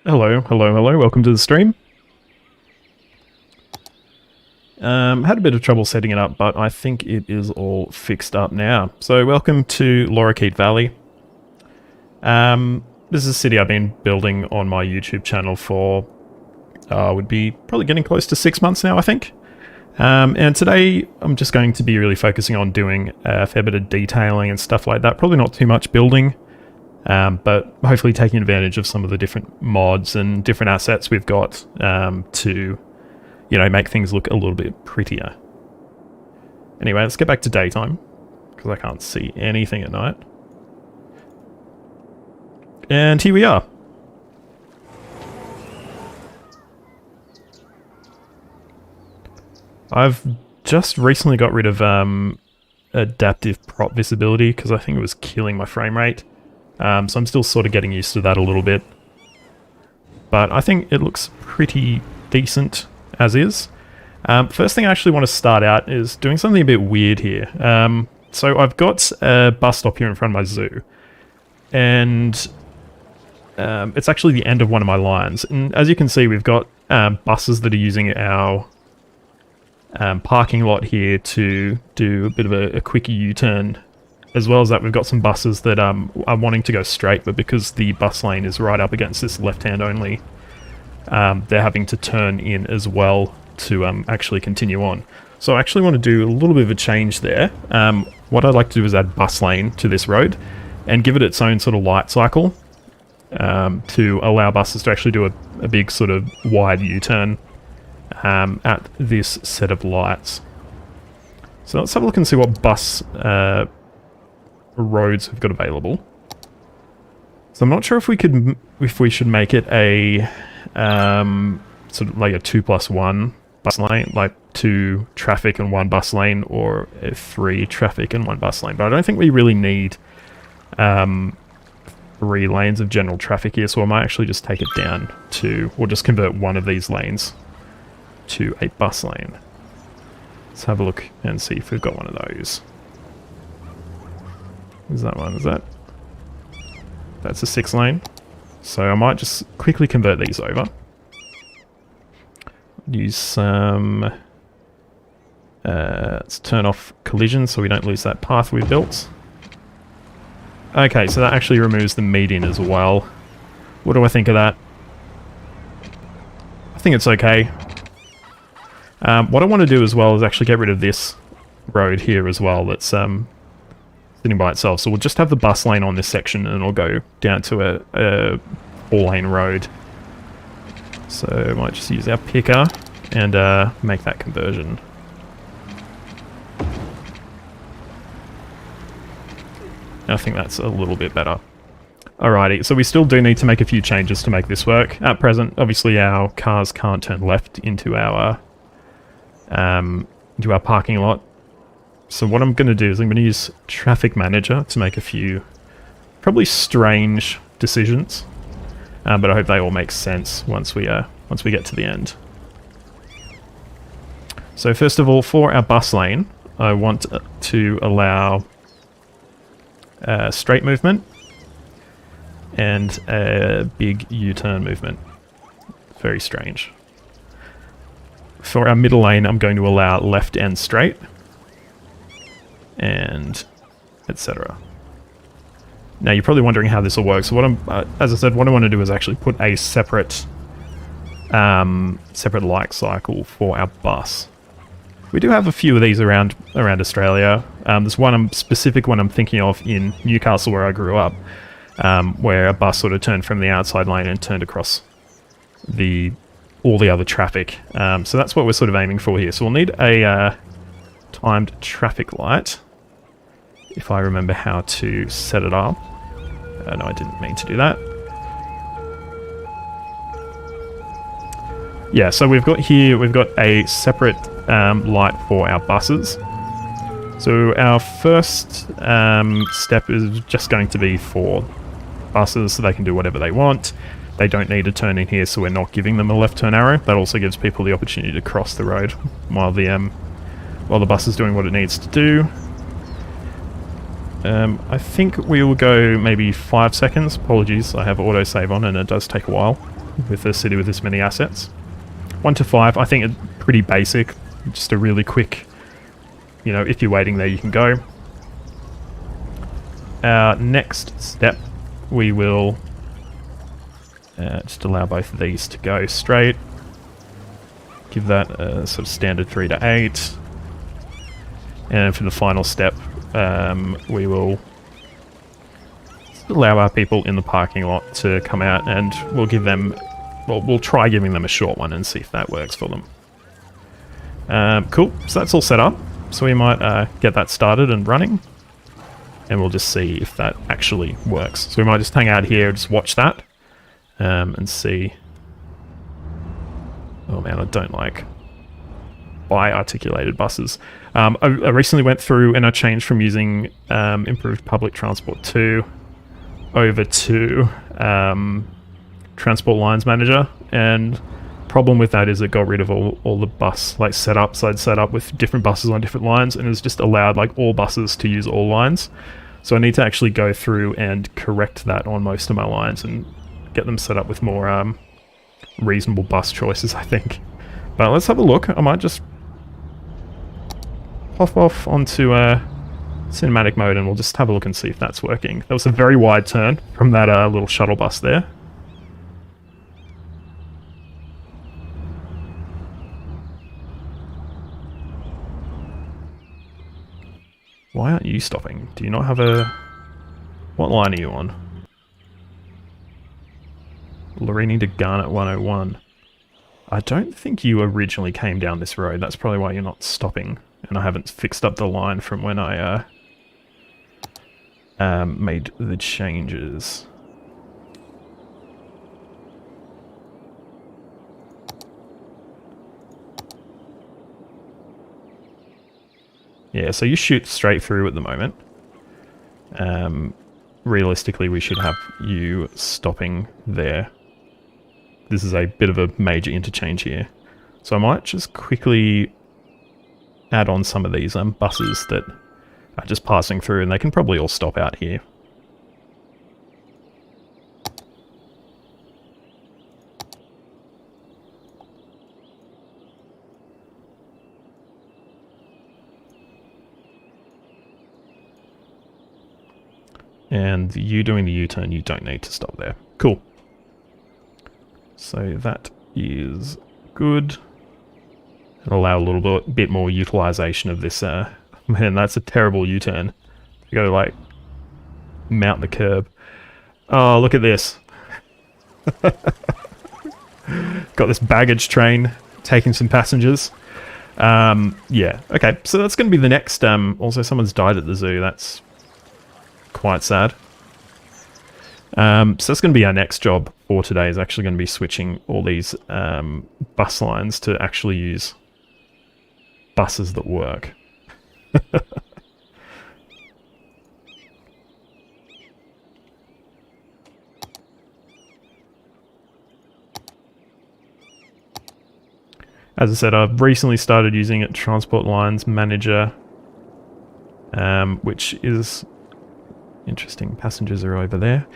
Hello, welcome to the stream. Had a bit of trouble setting it up, but I think it is all fixed up now. So welcome to Lorikeet Valley. This is a city I've been building on my YouTube channel for, would be probably getting close to 6 months now, I think. And today I'm just going to be really focusing on doing a fair bit of detailing and stuff like that. Probably not too much building. But hopefully taking advantage of some of the different mods and different assets we've got to, you know, make things look a little bit prettier. Anyway, let's get back to daytime, because I can't see anything at night. And here we are. I've just recently got rid of adaptive prop visibility, because I think it was killing my frame rate. So I'm still sort of getting used to that a little bit. But I think it looks pretty decent as is. First thing I actually want to start out is doing something a bit weird here. So I've got a bus stop here in front of my zoo. And it's actually the end of one of my lines. And as you can see, we've got buses that are using our parking lot here to do a bit of a quickie U-turn. As well as that, we've got some buses that are wanting to go straight, but because the bus lane is right up against this left-hand only, they're having to turn in as well to actually continue on. So I actually want to do a little bit of a change there. What I'd like to do is add bus lane to this road and give it its own sort of light cycle to allow buses to actually do a big sort of wide U-turn at this set of lights. So let's have a look and see what bus roads we've got available. So I'm not sure if we should make it a sort of like a 2+1 bus lane, like 2 traffic and 1 bus lane, or a 3 traffic and 1 bus lane. But I don't think we really need 3 lanes of general traffic here, so I might actually just take it down to, or just convert one of these lanes to a bus lane. Let's have a look and see if we've got one of those. Is that one? Is that? That's a 6 lane. So I might just quickly convert these over. Use some... let's turn off collision so we don't lose that path we built. Okay, so that actually removes the median as well. What do I think of that? I think it's okay. What I want to do as well is actually get rid of this road here as well that's sitting by itself. So we'll just have the bus lane on this section and it'll go down to a 4-lane road. So I might just use our picker and make that conversion. I think that's a little bit better. Alrighty, so we still do need to make a few changes to make this work. At present, obviously our cars can't turn left into our parking lot. So what I'm going to do is I'm going to use Traffic Manager to make a few probably strange decisions, but I hope they all make sense once we get to the end. So first of all, for our bus lane, I want to allow straight movement and a big U-turn movement. Very strange. For our middle lane, I'm going to allow left and straight, and etc. Now you're probably wondering how this will work. So what as I said, what I want to do is actually put a separate light cycle for our bus. We do have a few of these around Australia. There's one specific one I'm thinking of in Newcastle where I grew up, where a bus sort of turned from the outside lane and turned across all the other traffic. So that's what we're sort of aiming for here. So we'll need a timed traffic light, if I remember how to set it up. No, I didn't mean to do that. Yeah, so we've got a separate light for our buses. So our first step is just going to be for buses, so they can do whatever they want. They don't need to turn in here, so we're not giving them a left turn arrow. That also gives people the opportunity to cross the road while the bus is doing what it needs to do. I think we will go maybe 5 seconds. Apologies, I have autosave on and it does take a while with a city with this many assets. 1 to 5, I think it's pretty basic. Just a really quick, if you're waiting there, you can go. Our next step, we will just allow both of these to go straight. Give that a sort of standard 3 to 8. And for the final step, we will allow our people in the parking lot to come out, and we'll give them, we'll try giving them a short one and see if that works for them. Cool, so that's all set up. So we might get that started and running, and we'll just see if that actually works. So we might just hang out here and just watch that, and see. Oh man, I don't like bi-articulated buses. I recently went through and I changed from using Improved Public Transport 2 over to Transport Lines Manager, and problem with that is it got rid of all the bus setups. So I'd set up with different buses on different lines, and it's just allowed all buses to use all lines. So I need to actually go through and correct that on most of my lines and get them set up with more reasonable bus choices, I think. But let's have a look. I might just pop off onto cinematic mode and we'll just have a look and see if that's working. That was a very wide turn from that little shuttle bus there. Why aren't you stopping? Do you not have a... What line are you on? Lorini to Garnet 101. I don't think you originally came down this road. That's probably why you're not stopping. and I haven't fixed up the line from when I made the changes. Yeah, so you shoot straight through at the moment. Realistically, we should have you stopping there. This is a bit of a major interchange here. So I might just quickly add on some of these buses that are just passing through, and they can probably all stop out here. And you doing the U-turn, you don't need to stop there. Cool. So that is good. It'll allow a little bit more utilization of this. Man, that's a terrible U-turn. You gotta, like, mount the curb. Oh, look at this. Got this baggage train taking some passengers. Yeah, okay. So that's going to be the next... also, someone's died at the zoo. That's quite sad. So that's going to be our next job for today, is actually going to be switching all these bus lines to actually use buses that work. As I said, I've recently started using it, Transport Lines Manager, which is interesting. Passengers are over there,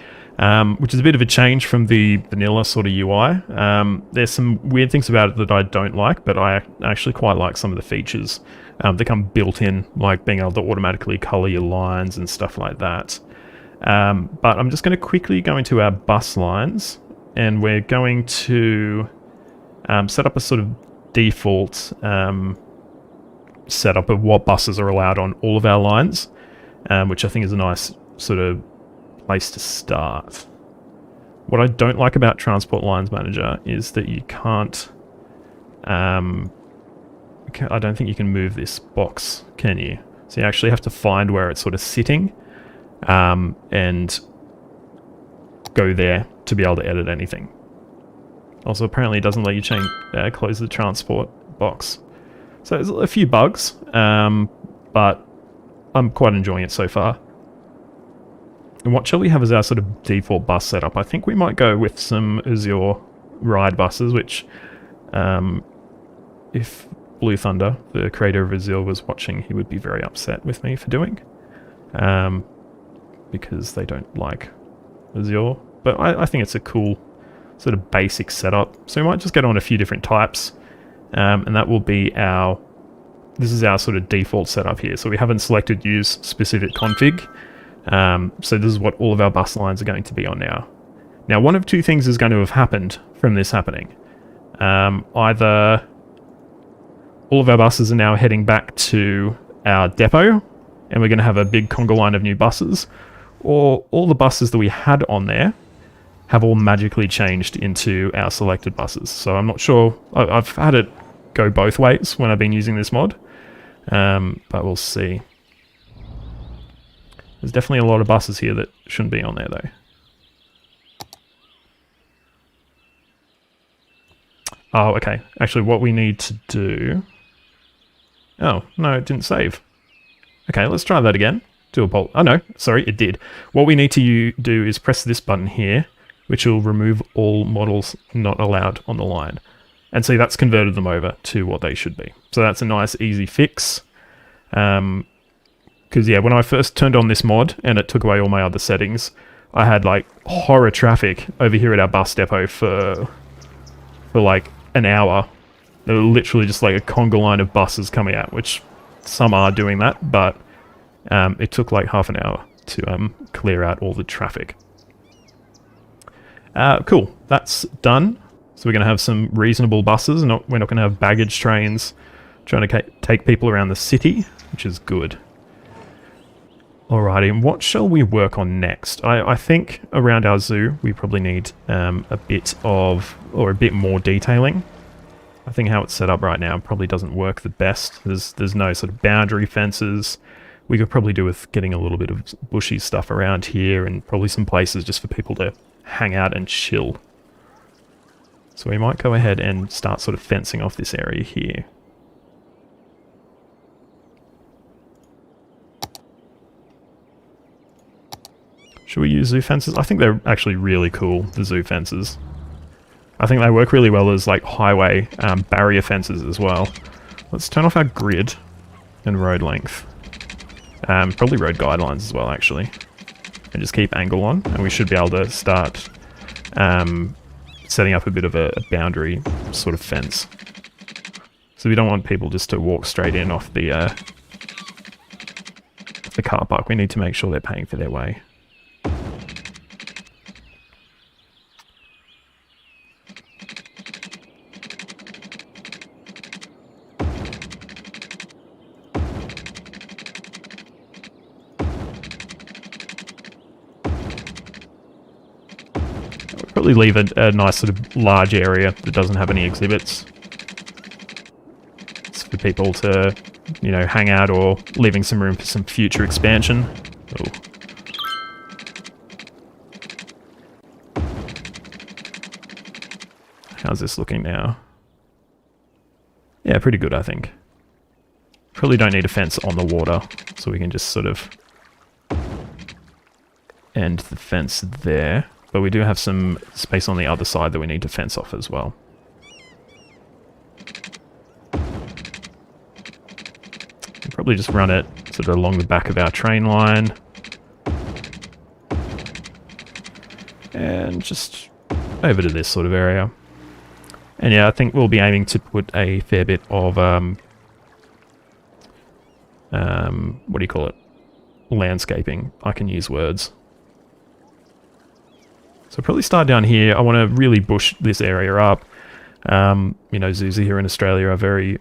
which is a bit of a change from the vanilla sort of UI. There's some weird things about it that I don't like, but I actually quite like some of the features that come built in, like being able to automatically color your lines and stuff like that. But I'm just going to quickly go into our bus lines, and we're going to set up a sort of default setup of what buses are allowed on all of our lines, which I think is a nice sort of place to start. What I don't like about Transport Lines Manager is that you can't... I don't think you can move this box, can you? So you actually have to find where it's sort of sitting and go there to be able to edit anything. Also, apparently it doesn't let you close the transport box. So there's a few bugs, but I'm quite enjoying it so far. And what shall we have as our sort of default bus setup? I think we might go with some Azure ride buses, which if Blue Thunder, the creator of Azure, was watching, he would be very upset with me for doing. Because they don't like Azure. But I think it's a cool sort of basic setup. So we might just get on a few different types. And that will be our... This is our sort of default setup here. So we haven't selected use specific config. So this is what all of our bus lines are going to be on now. Now, one of two things is going to have happened from this happening. Either all of our buses are now heading back to our depot, and we're going to have a big conga line of new buses, or all the buses that we had on there have all magically changed into our selected buses. So I'm not sure. I've had it go both ways when I've been using this mod, but we'll see. There's definitely a lot of buses here that shouldn't be on there, though. Oh, okay. Actually, what we need to do... Oh, no, it didn't save. Okay, let's try that again. Do a poll. Oh, no, sorry, it did. What we need to do is press this button here, which will remove all models not allowed on the line. And see, that's converted them over to what they should be. So that's a nice, easy fix. Because, yeah, when I first turned on this mod and it took away all my other settings, I had, like, horror traffic over here at our bus depot for like, an hour. There were literally just, like, a conga line of buses coming out, which some are doing that, but it took, like, half an hour to clear out all the traffic. Cool, that's done. So we're going to have some reasonable buses, and we're not going to have baggage trains trying to take people around the city, which is good. Alrighty, and what shall we work on next? I think around our zoo we probably need a bit more detailing. I think how it's set up right now probably doesn't work the best. There's no sort of boundary fences. We could probably do with getting a little bit of bushy stuff around here and probably some places just for people to hang out and chill. So we might go ahead and start sort of fencing off this area here. Should we use zoo fences? I think they're actually really cool, the zoo fences. I think they work really well as like highway barrier fences as well. Let's turn off our grid and road length. Probably road guidelines as well, actually. And just keep angle on, and we should be able to start setting up a bit of a boundary sort of fence. So we don't want people just to walk straight in off the car park. We need to make sure they're paying for their way. Probably leave a nice sort of large area that doesn't have any exhibits. It's for people to, you know, hang out, or leaving some room for some future expansion. Ooh. How's this looking now? Yeah, pretty good, I think. Probably don't need a fence on the water, so we can just sort of end the fence there. But we do have some space on the other side that we need to fence off as well. We'll probably just run it sort of along the back of our train line. And just over to this sort of area. And yeah, I think we'll be aiming to put a fair bit of, what do you call it? Landscaping. I can use words. So probably start down here. I want to really bush this area up. You know, zoos here in Australia are very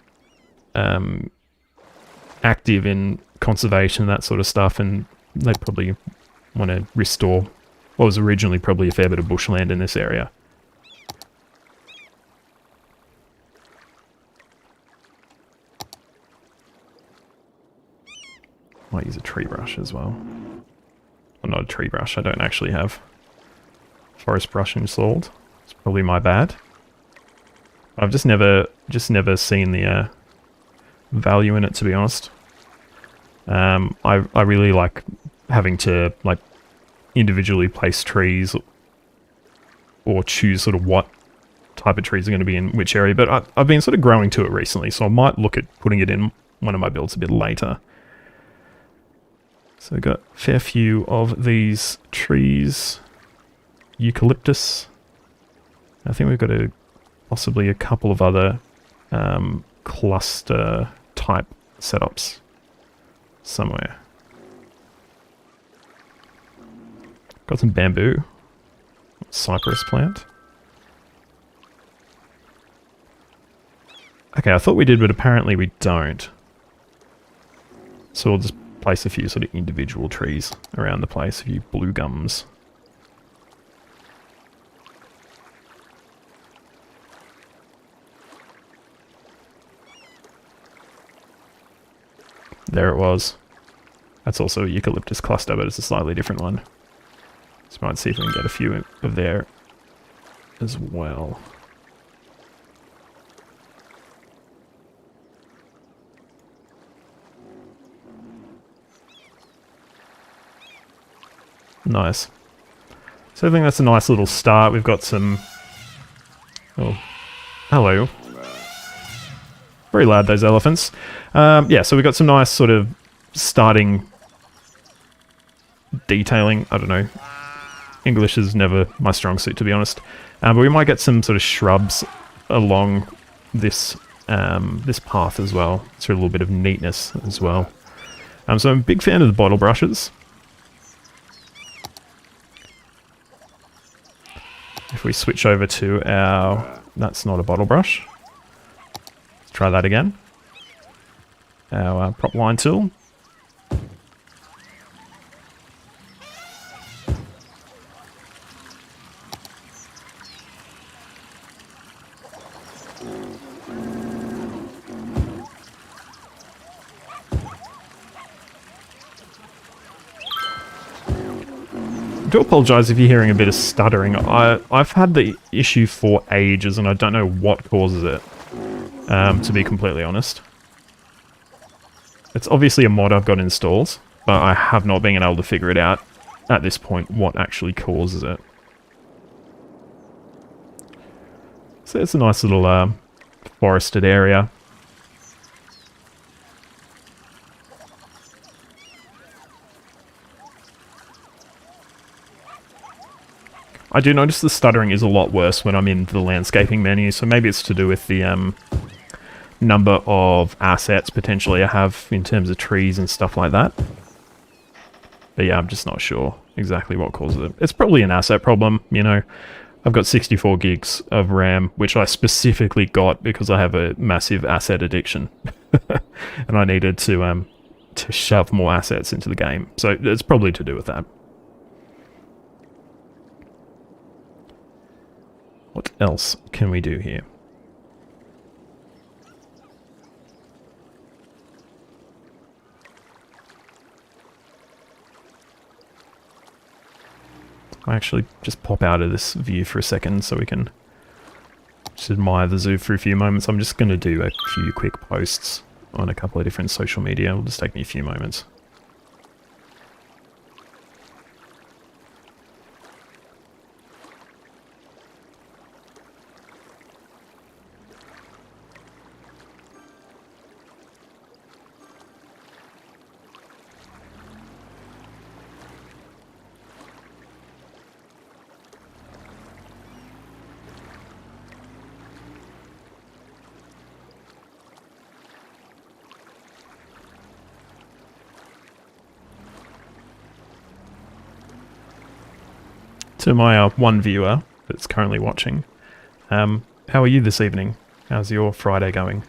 active in conservation, that sort of stuff, and they probably want to restore what was originally probably a fair bit of bushland in this area. Might use a tree brush as well. Well, not a tree brush, I don't actually have forest brush installed. It's probably my bad. I've just never seen the value in it, to be honest. I really like having to like individually place trees or choose sort of what type of trees are going to be in which area, but I've been sort of growing to it recently, so I might look at putting it in one of my builds a bit later. So we've got a fair few of these trees. Eucalyptus. I think we've got possibly a couple of other cluster type setups somewhere. Got some bamboo. Cypress plant. Okay, I thought we did, but apparently we don't. So we'll just place a few sort of individual trees around the place, a few blue gums. There it was. That's also a eucalyptus cluster, but it's a slightly different one. So we might see if we can get a few of there as well. Nice. So I think that's a nice little start. We've got some... Oh, hello. Very loud, those elephants. Yeah, so we've got some nice sort of starting detailing. I don't know. English is never my strong suit, to be honest. But we might get some sort of shrubs along this this path as well. So a little bit of neatness as well. So I'm a big fan of the bottle brushes. If we switch over to our... That's not a bottle brush. Let's try that again. Our prop line tool. do apologise if you're hearing a bit of stuttering. I've had the issue for ages and I don't know what causes it, to be completely honest. It's obviously a mod I've got installed, but I have not been able to figure it out at this point what actually causes it. So it's a nice little forested area. I do notice the stuttering is a lot worse when I'm in the landscaping menu, so maybe it's to do with the number of assets potentially I have in terms of trees and stuff like that. But yeah, I'm just not sure exactly what causes it. It's probably an asset problem, you know. I've got 64 gigs of RAM, which I specifically got because I have a massive asset addiction. And I needed to shove more assets into the game. So it's probably to do with that. What else can we do here? I actually just pop out of this view for a second so we can just admire the zoo for a few moments. I'm just going to do a few quick posts on a couple of different social media. It'll just take me a few moments. To my one viewer that's currently watching, how are you this evening? How's your Friday going?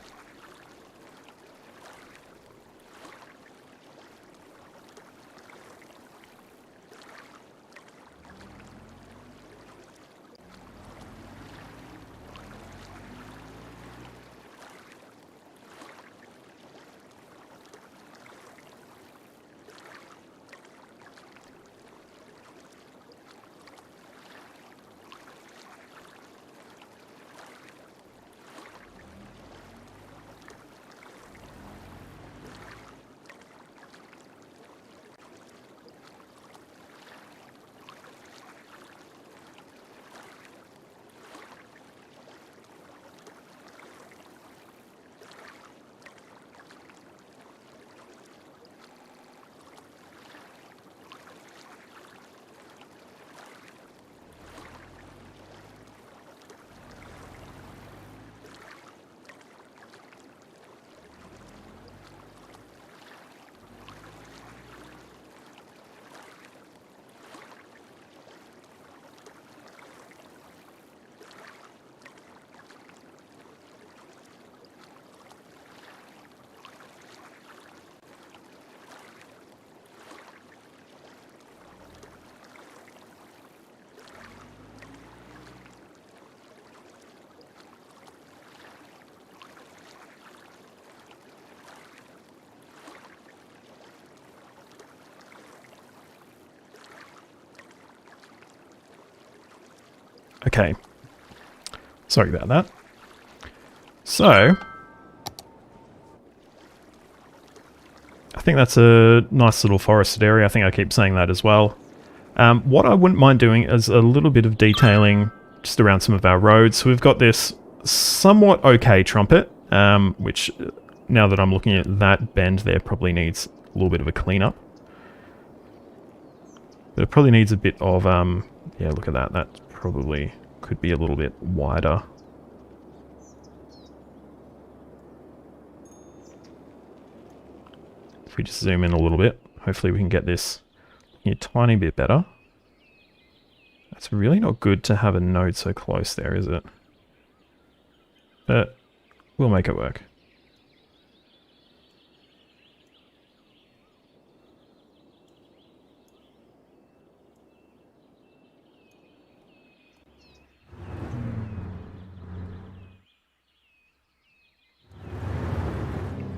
Okay. Sorry about that. So, I think that's a nice little forested area. I think I keep saying that as well. What I wouldn't mind doing is a little bit of detailing just around some of our roads. So we've got this somewhat okay trumpet, which now that I'm looking at that bend there probably needs a little bit of a cleanup. But it probably needs a bit of, yeah, look at that. That probably could be a little bit wider. If we just zoom in a little bit, hopefully we can get this a tiny bit better. It's really not good to have a node so close there, is it? But we'll make it work.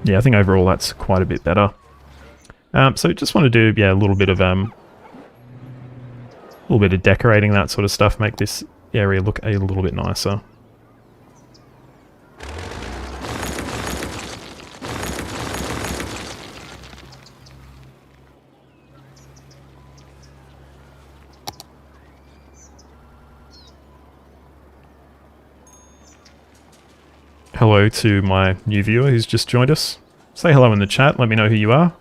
Yeah, I think overall that's quite a bit better. So just want to do, yeah, a little bit of little bit of decorating, that sort of stuff, make this area look a little bit nicer. Hello to my new viewer who's just joined us. Say hello in the chat, let me know who you are.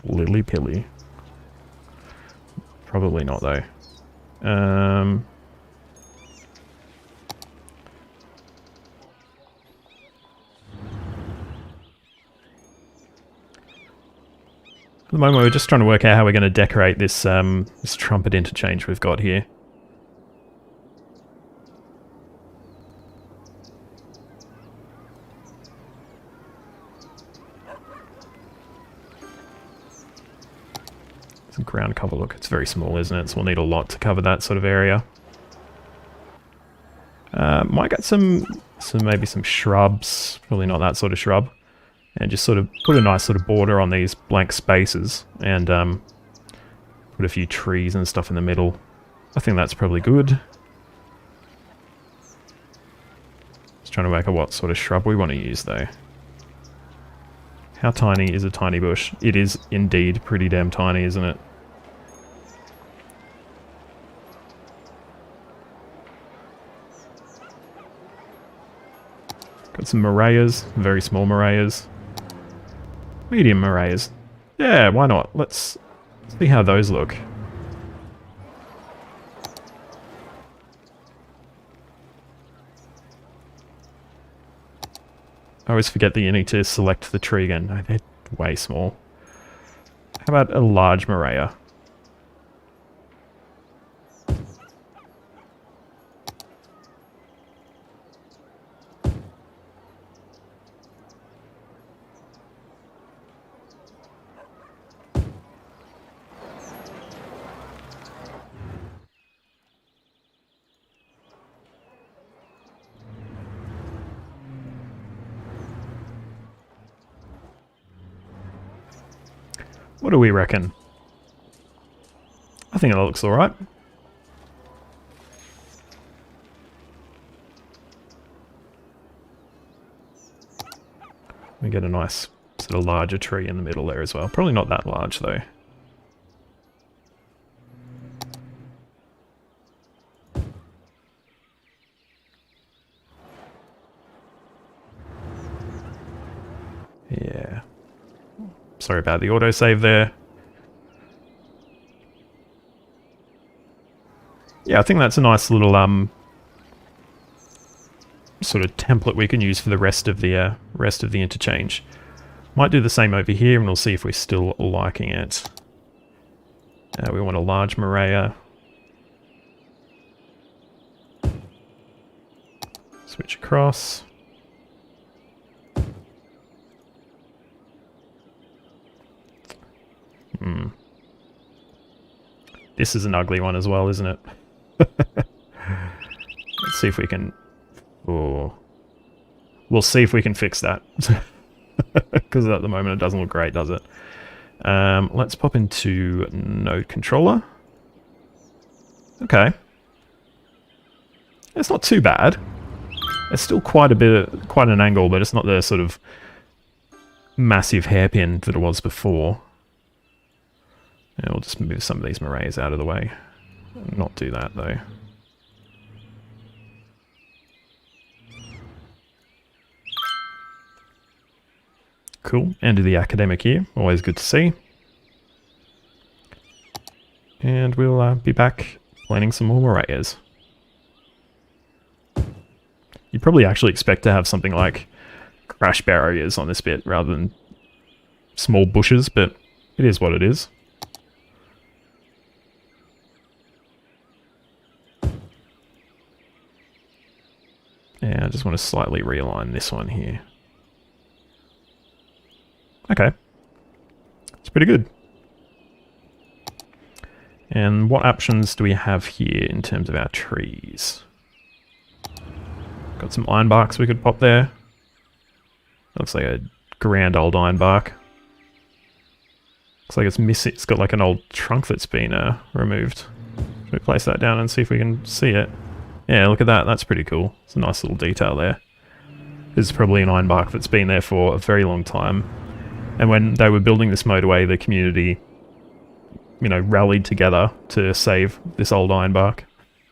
Lily Pilly. Probably not though. At the moment we're just trying to work out how we're going to decorate this this trumpet interchange we've got here. Some ground cover, look, it's very small, isn't it? So we'll need a lot to cover that sort of area. Might get maybe some shrubs, probably not that sort of shrub. And just sort of put a nice sort of border on these blank spaces and put a few trees and stuff in the middle. I think that's probably good. Just trying to work out what sort of shrub we want to use though. How tiny is a tiny bush? It is indeed pretty damn tiny, isn't it? Got some morayas, very small morayas. Medium morayas. Yeah, why not? Let's see how those look. I always forget that you need to select the tree again. No, they're way small. How about a large moraya? What do we reckon? I think it looks alright. We get a nice sort of larger tree in the middle there as well. Probably not that large though. Yeah. Sorry about the autosave there. Yeah, I think that's a nice little sort of template we can use for the rest of the interchange. Might do the same over here, and we'll see if we're still liking it. We want a large moraya. Switch across. This is an ugly one as well, isn't it? Let's see if we can... Oh. We'll see if we can fix that. Because at the moment it doesn't look great, does it? Let's pop into node controller. Okay. It's not too bad. It's still quite an angle, but it's not the sort of massive hairpin that it was before. Yeah, we'll just move some of these morayas out of the way. Not do that though. Cool. End of the academic year. Always good to see. And we'll be back planting some more morayas. You probably actually expect to have something like crash barriers on this bit rather than small bushes, but it is what it is. Yeah, I just want to slightly realign this one here. Okay. It's pretty good. And what options do we have here in terms of our trees? Got some iron barks we could pop there. Looks like a grand old ironbark. Looks like it's missing. It's got like an old trunk that's been removed. Should we place that down and see if we can see it? Yeah, look at that. That's pretty cool. It's a nice little detail there. This is probably an ironbark that's been there for a very long time. And when they were building this motorway, the community, you know, rallied together to save this old ironbark.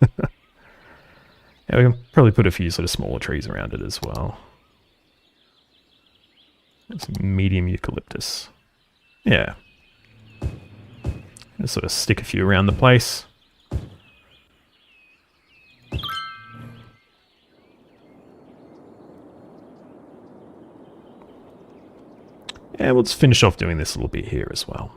Yeah, we can probably put a few sort of smaller trees around it as well. Some medium eucalyptus. Yeah. Just sort of stick a few around the place. And we'll just finish off doing this little bit here as well.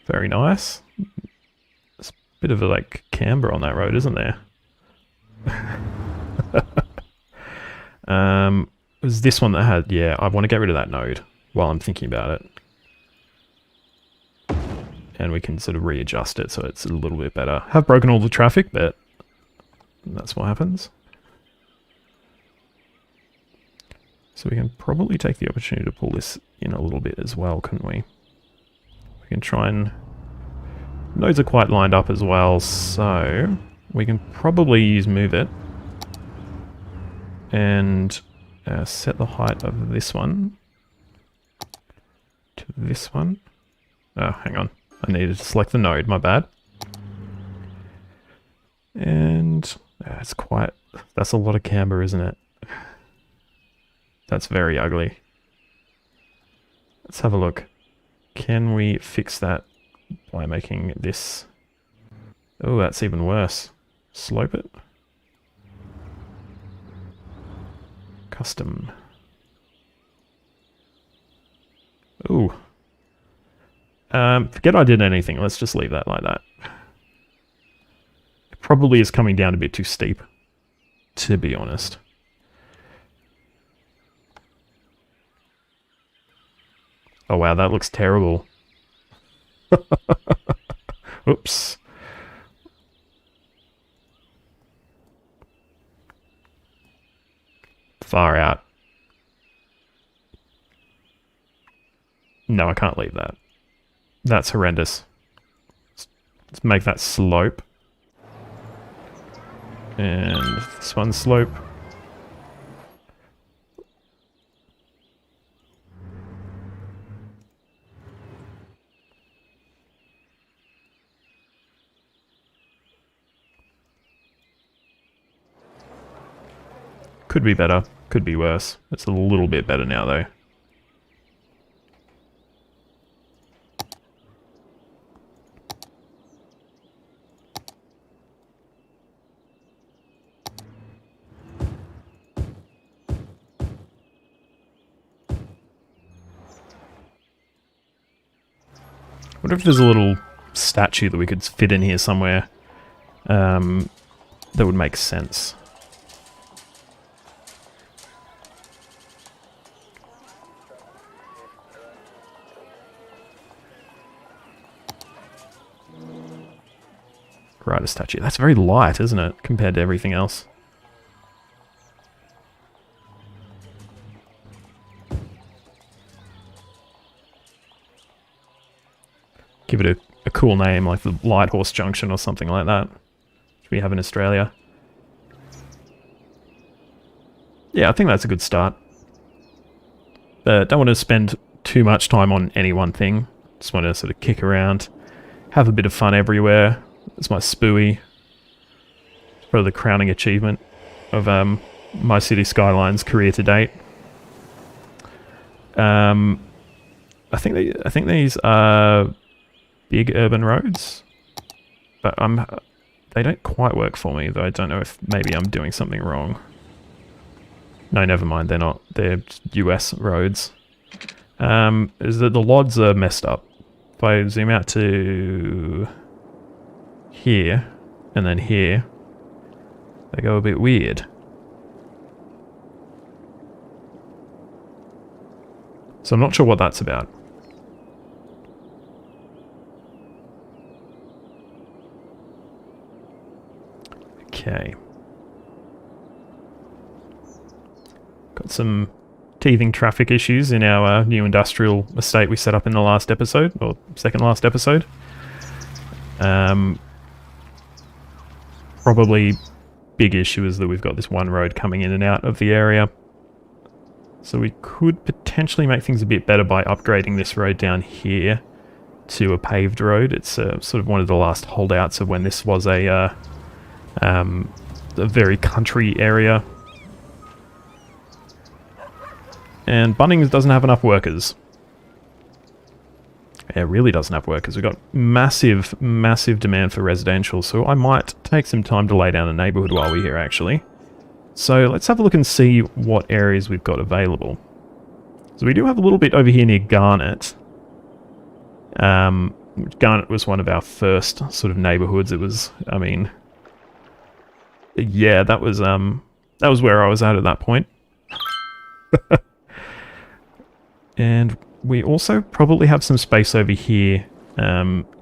Very nice. There's a bit of a like camber on that road, isn't there? It was this one that had, yeah, I want to get rid of that node while I'm thinking about it. And we can sort of readjust it so it's a little bit better. Have broken all the traffic, but that's what happens. So we can probably take the opportunity to pull this in a little bit as well, couldn't we? We can try and... Nodes are quite lined up as well, so we can probably use move it and set the height of this one to this one. Oh, hang on. I needed to select the node, my bad. And it's quite... That's a lot of camber, isn't it? That's very ugly. Let's have a look. Can we fix that by making this... Oh, that's even worse. Slope it. Custom. Ooh. Forget I did anything. Let's just leave that like that. It probably is coming down a bit too steep, to be honest. Oh wow, that looks terrible. Oops. Far out. No, I can't leave that. That's horrendous. Let's make that slope. And this one slope. Could be better, could be worse. It's a little bit better now though. What if there's a little statue that we could fit in here somewhere that would make sense? Right, a statue. That's very light, isn't it, compared to everything else? Give it a cool name, like the Lighthorse Junction or something like that, which we have in Australia. Yeah, I think that's a good start. Don't want to spend too much time on any one thing. Just want to sort of kick around, have a bit of fun everywhere. It's my spooey. It's probably the crowning achievement of my Cities Skylines career to date. I think these are big urban roads. But they don't quite work for me, though I don't know if maybe I'm doing something wrong. No, never mind, they're not. They're US roads. Is that the LODs are messed up. If I zoom out to here, and then here, they go a bit weird. So I'm not sure what that's about. Okay. Got some teething traffic issues in our new industrial estate we set up in the last episode, or second last episode. Probably big issue is that we've got this one road coming in and out of the area. So we could potentially make things a bit better by upgrading this road down here to a paved road. It's sort of one of the last holdouts of when this was a very country area. And Bunnings doesn't have enough workers. It really doesn't have workers. We've got massive, massive demand for residential, so I might take some time to lay down a neighbourhood while we're here, actually. So let's have a look and see what areas we've got available. So we do have a little bit over here near Garnet. Garnet was one of our first sort of neighbourhoods. It was, I mean... yeah, that was where I was at that point. And we also probably have some space over here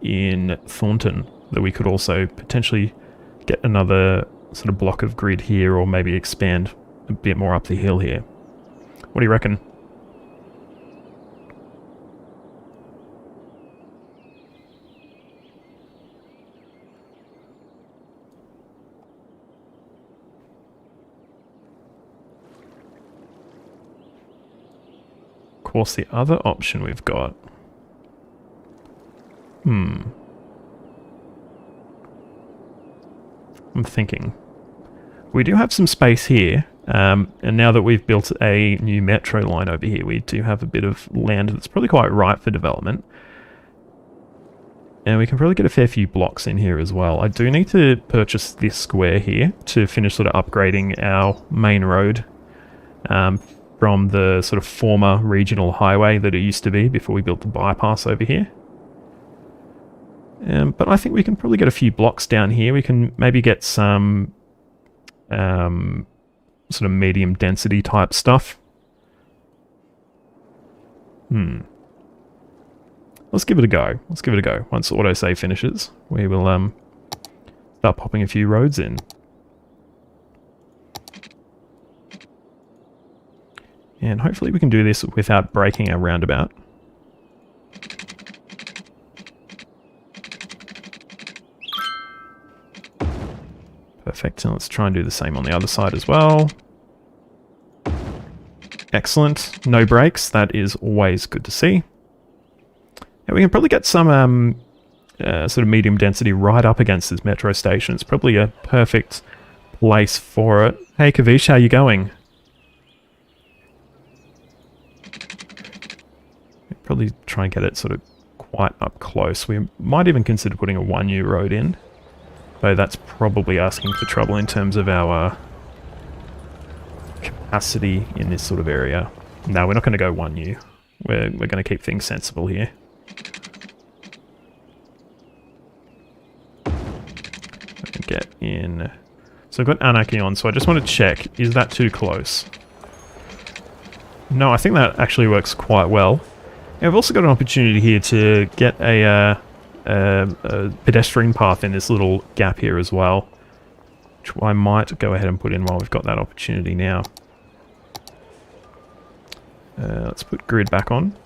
in Thornton that we could also potentially get another sort of block of grid here, or maybe expand a bit more up the hill here. What do you reckon? Of course, the other option we've got... I'm thinking. We do have some space here, and now that we've built a new metro line over here, we do have a bit of land that's probably quite ripe for development. And we can probably get a fair few blocks in here as well. I do need to purchase this square here to finish sort of upgrading our main road from the sort of former regional highway that it used to be before we built the bypass over here. But I think we can probably get a few blocks down here. We can maybe get some sort of medium density type stuff. Let's give it a go. Let's give it a go. Once autosave finishes, we will start popping a few roads in. And hopefully we can do this without breaking our roundabout. Perfect, and let's try and do the same on the other side as well. Excellent. No breaks, that is always good to see. And we can probably get some sort of medium density right up against this metro station. It's probably a perfect place for it. Hey Kavish, how you going? Probably try and get it sort of quite up close. We might even consider putting a 1U road in, though that's probably asking for trouble in terms of our capacity in this sort of area. No, we're not going to go 1U. We're going to keep things sensible here. Get in. So I've got Anarchy on, so I just want to check, is that too close? No, I think that actually works quite well. And I've also got an opportunity here to get a pedestrian path in this little gap here as well, which I might go ahead and put in while we've got that opportunity now. Let's put grid back on.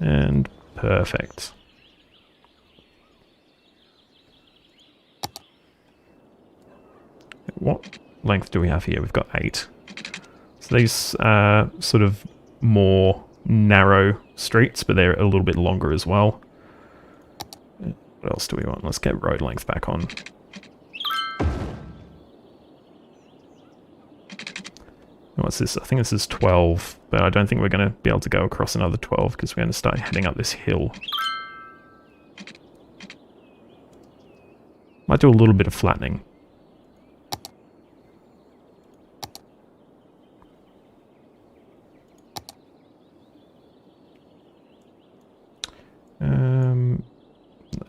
And perfect. What length do we have here? We've got 8. So these are sort of more narrow streets, but they're a little bit longer as well. What else do we want? Let's get road length back on. What's this? I think this is 12, but I don't think we're going to be able to go across another 12 because we're going to start heading up this hill. Might do a little bit of flattening.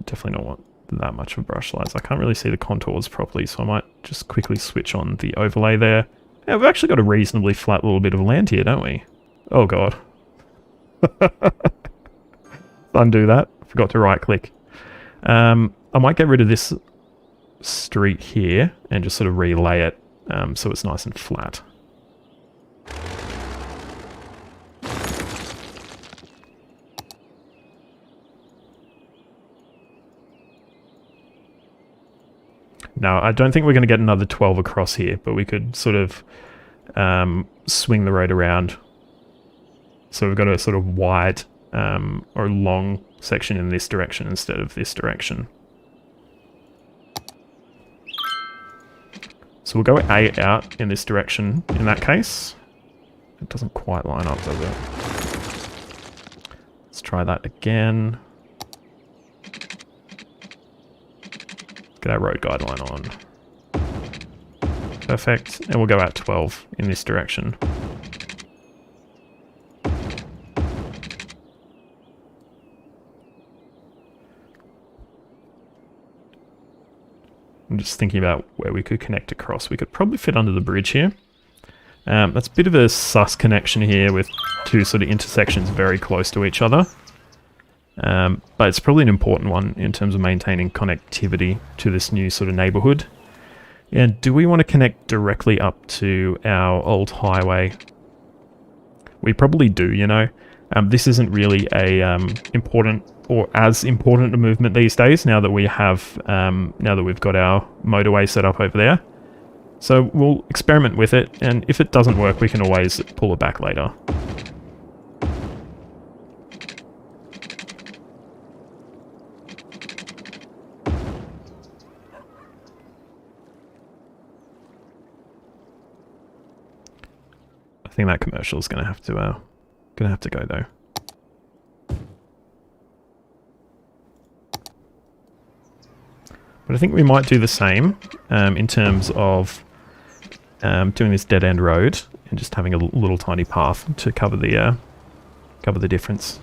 Definitely don't want that much of brush lines. I can't really see the contours properly, so I might just quickly switch on the overlay there. Yeah, we've actually got a reasonably flat little bit of land here, don't we? Oh god. Undo that. Forgot to right click. I might get rid of this street here and just sort of relay it so it's nice and flat. Now, I don't think we're going to get another 12 across here, but we could sort of swing the road around. So we've got a sort of wide or long section in this direction instead of this direction. So we'll go A out in this direction in that case. It doesn't quite line up, does it? Let's try that again. Get our road guideline on. Perfect. And we'll go out 12 in this direction. I'm just thinking about where we could connect across. We could probably fit under the bridge here. That's a bit of a sus connection here with two sort of intersections very close to each other. But it's probably an important one in terms of maintaining connectivity to this new sort of neighborhood. And do we want to connect directly up to our old highway? We probably do, you know. This isn't really a important or as important a movement these days now that we have now that we've got our motorway set up over there. So we'll experiment with it, and if it doesn't work, we can always pull it back later. I think that commercial is going to have to go though. But I think we might do the same in terms of doing this dead end road and just having a little tiny path to cover the difference.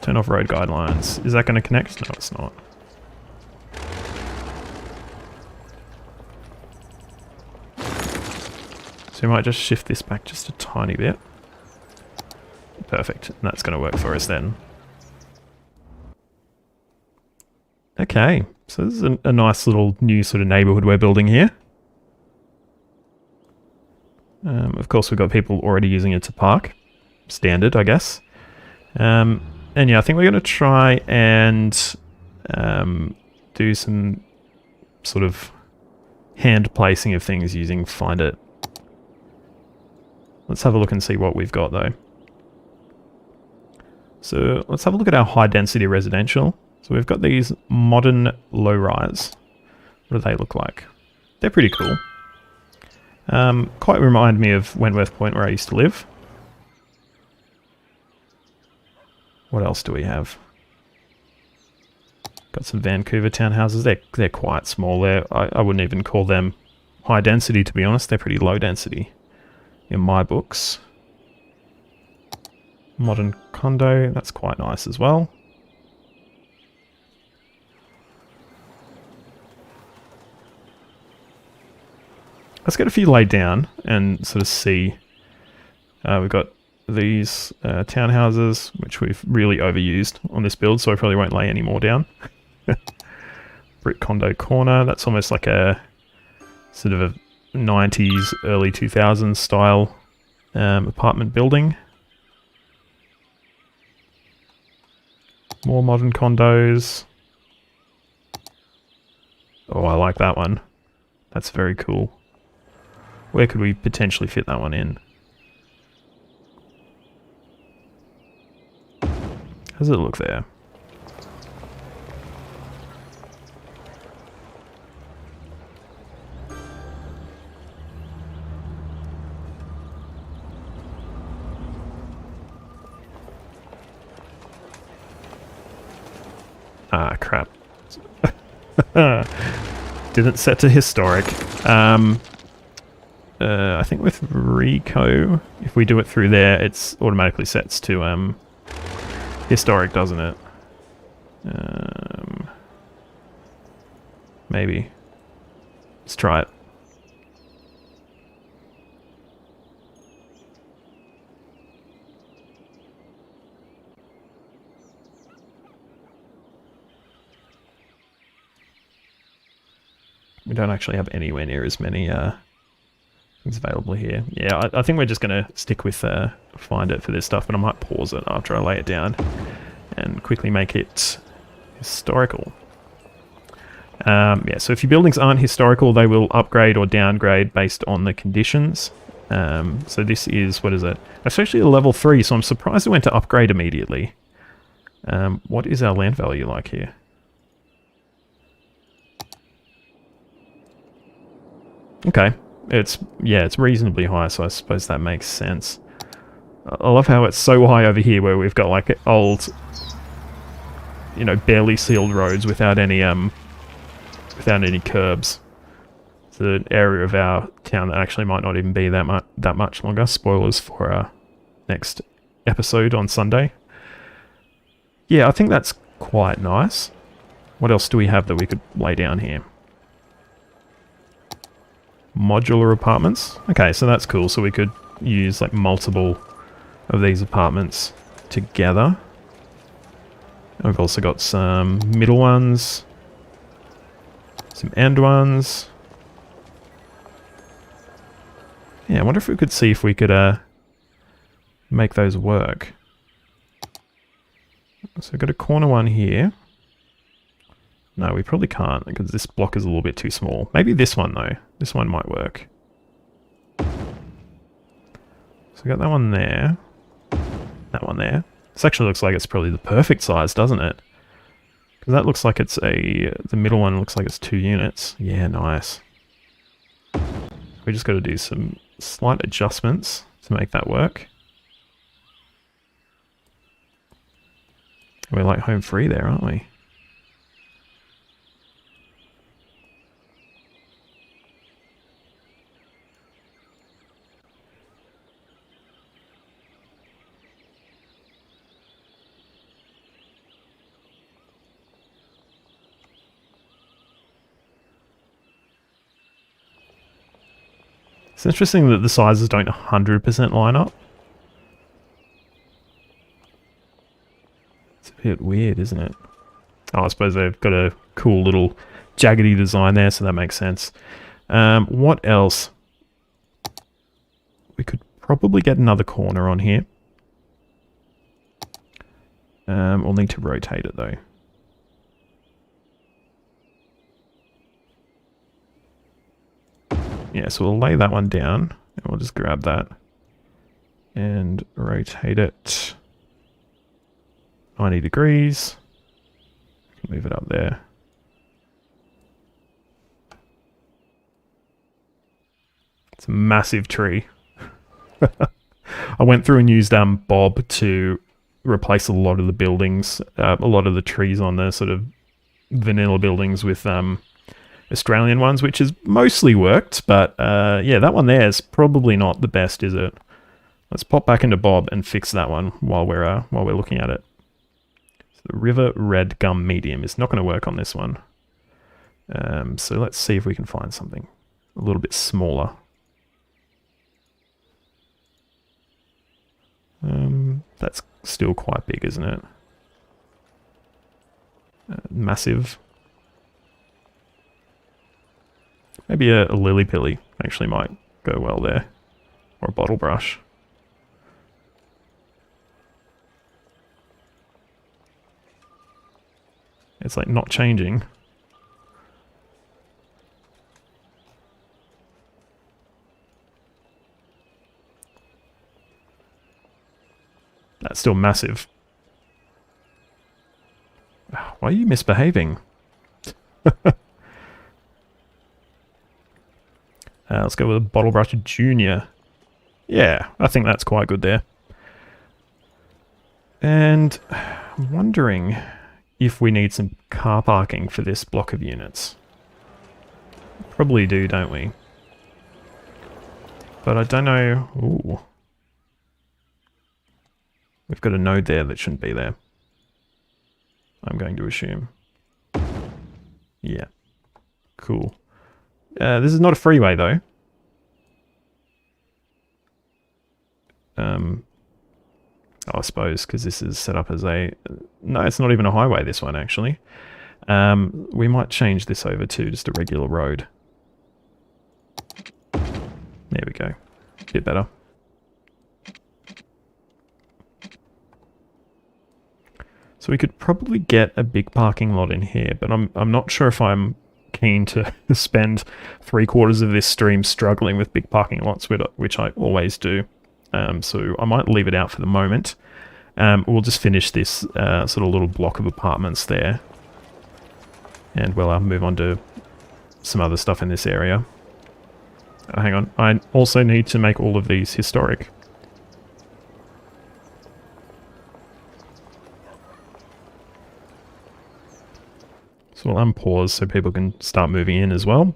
Turn off road guidelines. Is that going to connect? No, it's not. So we might just shift this back just a tiny bit. Perfect. And that's going to work for us then. Okay. So this is a nice little new sort of neighborhood we're building here. Of course, we've got people already using it to park. Standard, I guess. And yeah, I think we're going to try and do some sort of hand placing of things using Find It. Let's have a look and see what we've got though. So let's have a look at our high density residential. So we've got these modern low rise. What do they look like? They're pretty cool. Quite remind me of Wentworth Point where I used to live. What else do we have? Got some Vancouver townhouses. They're quite small. I wouldn't even call them high density, to be honest. They're pretty low density in my books. Modern condo. That's quite nice as well. Let's get a few laid down and sort of see. We've got these townhouses, which we've really overused on this build, so I probably won't lay any more down. Brick condo corner. That's almost like a sort of a 90s, early 2000s style apartment building. More modern condos. Oh, I like that one. That's very cool. Where could we potentially fit that one in? How does it look there? Didn't set to historic. I think with Rico, if we do it through there, it's automatically sets to historic, doesn't it? Maybe. Let's try it. We don't actually have anywhere near as many things available here. Yeah, I think we're just going to stick with find it for this stuff, but I might pause it after I lay it down and quickly make it historical. Yeah, so if your buildings aren't historical, they will upgrade or downgrade based on the conditions. So this is, what is it? It's actually a level 3, so I'm surprised it went to upgrade immediately. What is our land value like here? Okay, it's reasonably high, so I suppose that makes sense. I love how it's so high over here where we've got like old, you know, barely sealed roads without any curbs. It's an area of our town that actually might not even be that much longer. Spoilers for our next episode on Sunday. Yeah, I think that's quite nice. What else do we have that we could lay down here? Modular apartments. Okay, so that's cool. So we could use like multiple of these apartments together. We've also got some middle ones, some end ones. Yeah, I wonder if we could see if we could make those work. So we've got a corner one here. No, we probably can't because this block is a little bit too small. Maybe this one though. This one might work. So we got that one there. That one there. This actually looks like it's probably the perfect size, doesn't it? Because that looks like it's the middle one looks like it's 2 units. Yeah, nice. We just got to do some slight adjustments to make that work. We're like home free there, aren't we? It's interesting that the sizes don't 100% line up. It's a bit weird, isn't it? Oh, I suppose they've got a cool little jaggedy design there, so that makes sense. What else? We could probably get another corner on here. We'll need to rotate it though. Yeah, so we'll lay that one down, and we'll just grab that and rotate it 90 degrees. Move it up there. It's a massive tree. I went through and used Bob to replace a lot of the buildings, a lot of the trees on the sort of vanilla buildings with Australian ones, which has mostly worked, but yeah, that one there is probably not the best, is it? Let's pop back into Bob and fix that one while we're looking at it. So the River Red Gum Medium is not going to work on this one. So let's see if we can find something a little bit smaller. That's still quite big, isn't it? Massive. Maybe a lily pilly actually might go well there. Or a bottle brush. It's like not changing. That's still massive. Why are you misbehaving? Let's go with a bottle brush junior. Yeah, I think that's quite good there. And I'm wondering if we need some car parking for this block of units. Probably do, don't we? But I don't know... Ooh. We've got a node there that shouldn't be there. I'm going to assume. Yeah. Cool. This is not a freeway, though. I suppose, because this is set up as a... No, it's not even a highway, this one, actually. We might change this over to just a regular road. There we go. A bit better. So we could probably get a big parking lot in here, but I'm not sure if I'm keen to spend 3/4 of this stream struggling with big parking lots, which I always do. So I might leave it out for the moment. We'll just finish this sort of little block of apartments there. And we'll move on to some other stuff in this area. Hang on, I also need to make all of these historic. So we'll unpause so people can start moving in as well.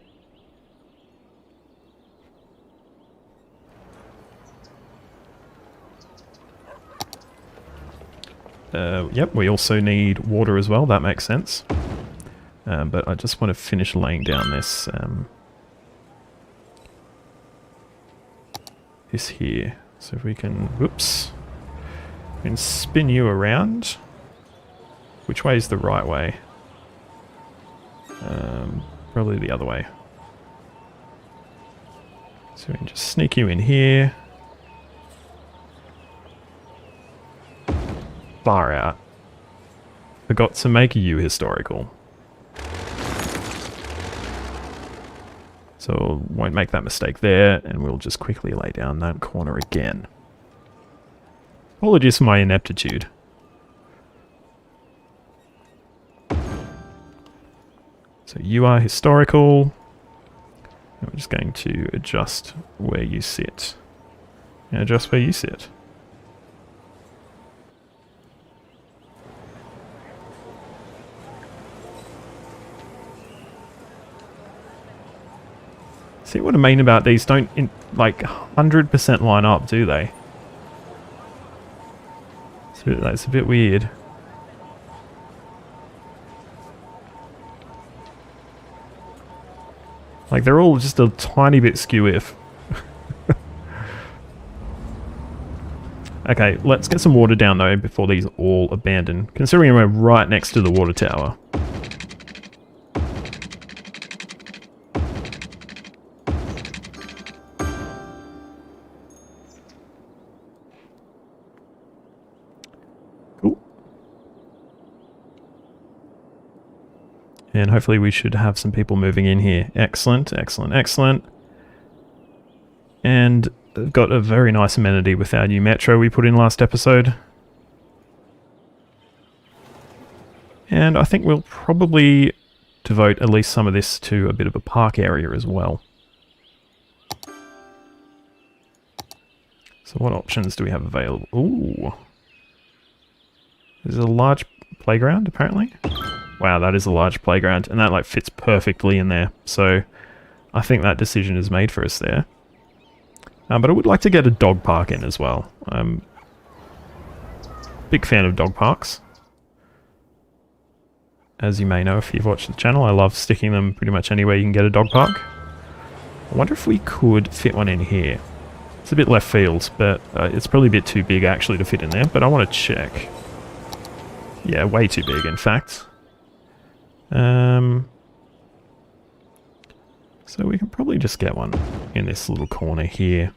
Yep, we also need water as well, that makes sense. But I just want to finish laying down this this here. So if we can, whoops, we can spin you around. Which way is the right way? Probably the other way. So we can just sneak you in here. Far out. Forgot to make you historical. So won't make that mistake there, and we'll just quickly lay down that corner again. Apologies for my ineptitude. So you are historical. And we're just going to adjust where you sit. And adjust where you sit. See what I mean about these don't like 100% line up, do they? That's a bit weird. Like they're all just a tiny bit skew if. Okay, let's get some water down though before these all abandon, considering we're right next to the water tower. And hopefully we should have some people moving in here. Excellent, excellent, excellent. And I've got a very nice amenity with our new metro we put in last episode. And I think we'll probably devote at least some of this to a bit of a park area as well. So what options do we have available? Ooh. There's a large playground, apparently. Wow, that is a large playground, and that like fits perfectly in there. So I think that decision is made for us there. But I would like to get a dog park in as well. I'm a big fan of dog parks. As you may know if you've watched the channel, I love sticking them pretty much anywhere you can get a dog park. I wonder if we could fit one in here. It's a bit left field, but it's probably a bit too big actually to fit in there, but I want to check. Yeah, way too big in fact. So we can probably just get one in this little corner here.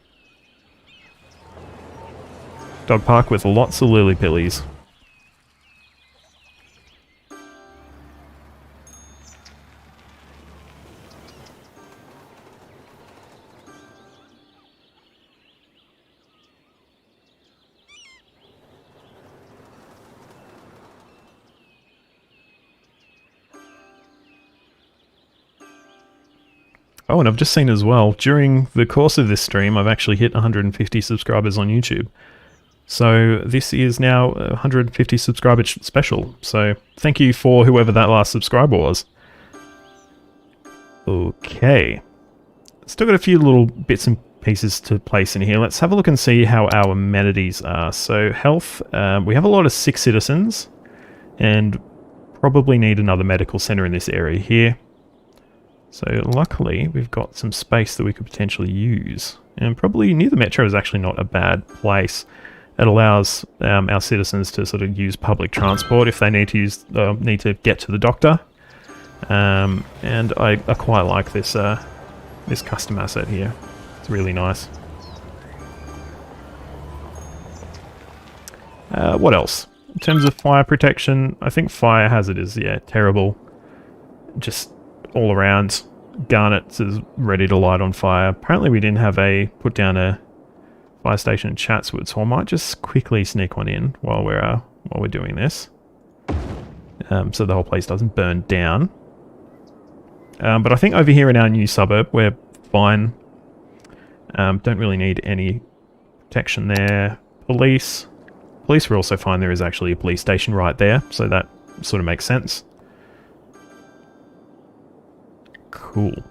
Dog park with lots of lily pillies. Oh, and I've just seen as well, during the course of this stream, I've actually hit 150 subscribers on YouTube. So this is now a 150 subscriber special. So thank you for whoever that last subscriber was. Okay. Still got a few little bits and pieces to place in here. Let's have a look and see how our amenities are. So health, we have a lot of sick citizens and probably need another medical center in this area here. So luckily we've got some space that we could potentially use. And probably near the metro is actually not a bad place. It allows our citizens to sort of use public transport if they need to need to get to the doctor. And I quite like this this custom asset here. It's really nice. What else? In terms of fire protection, I think fire hazard is, yeah, terrible. Just all around. Garnet is ready to light on fire. Apparently we didn't have put down a fire station in Chatswood, so I might just quickly sneak one in while we're doing this, so the whole place doesn't burn down. But I think over here in our new suburb we're fine. Don't really need any protection there. Police were also fine. There is actually a police station right there, so that sort of makes sense. Cool.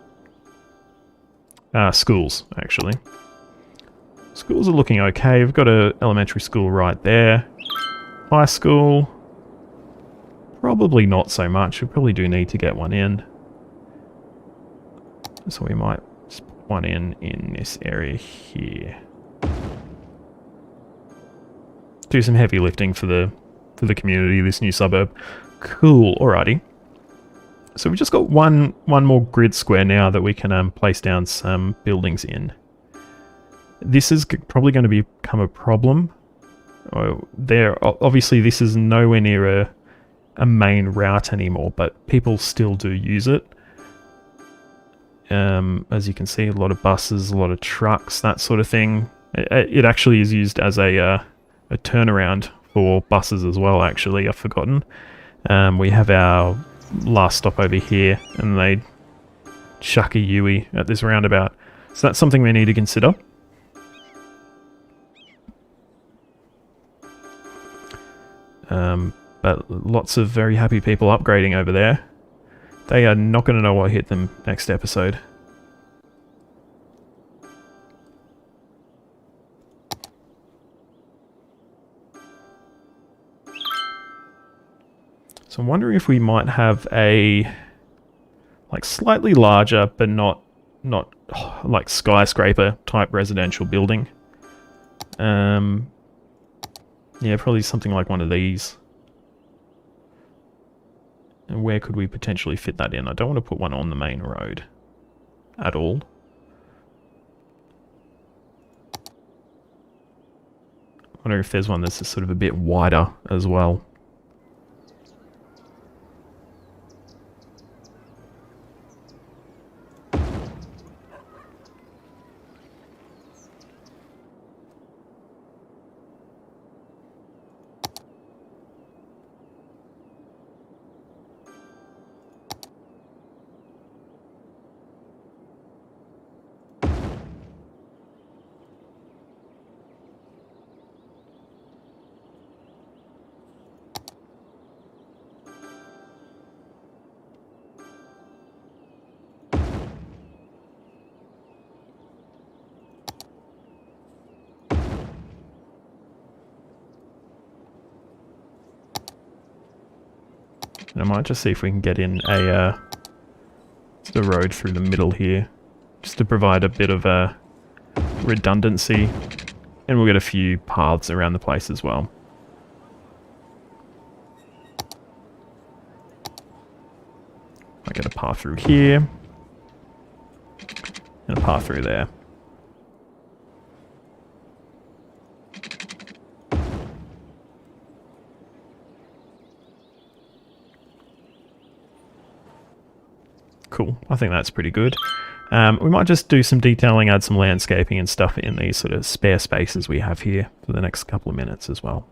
Schools, actually. Schools are looking okay. We've got an elementary school right there. High school, probably not so much. We probably do need to get one in. So we might just put one in this area here. Do some heavy lifting for the community, this new suburb. Cool, alrighty. So we've just got one more grid square now that we can place down some buildings in. This is probably going to become a problem. Obviously this is nowhere near a main route anymore, but people still do use it. As you can see, a lot of buses, a lot of trucks, that sort of thing. It actually is used as a turnaround for buses as well, actually. I've forgotten. We have our last stop over here, and they chuck a Yui at this roundabout. So that's something we need to consider. But lots of very happy people upgrading over there. They are not going to know what hit them next episode. So I'm wondering if we might have a slightly larger but not like skyscraper type residential building. Yeah, probably something like one of these. And where could we potentially fit that in? I don't want to put one on the main road at all. I wonder if there's one that's just sort of a bit wider as well. And I might just see if we can get in the road through the middle here, just to provide a bit of redundancy, and we'll get a few paths around the place as well. I get a path through here, and a path through there. Cool. I think that's pretty good. We might just do some detailing, add some landscaping and stuff in these sort of spare spaces we have here for the next couple of minutes as well.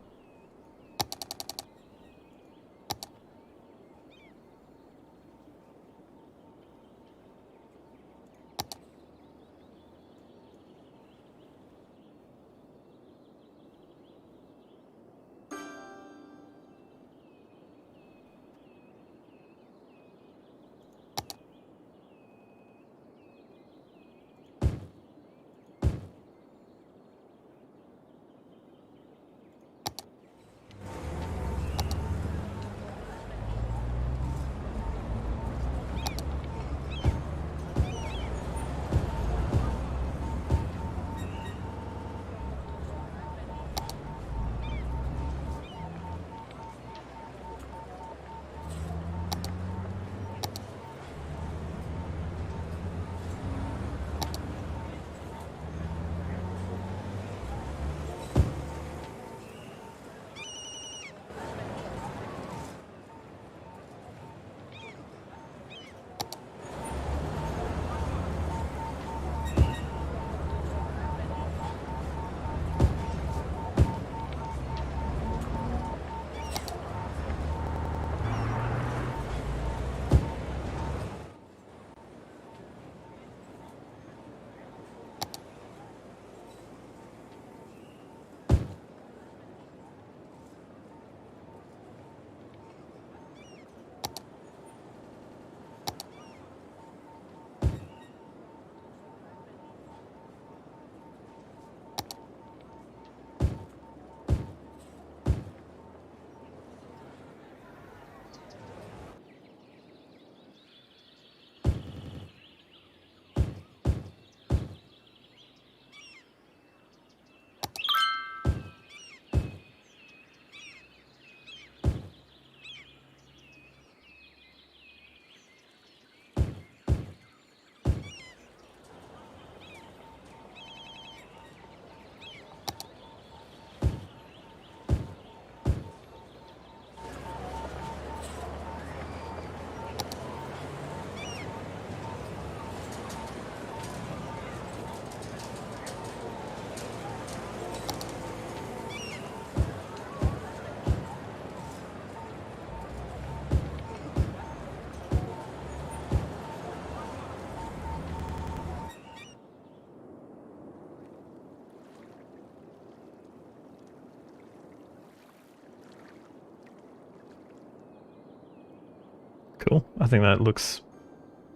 still. I think that looks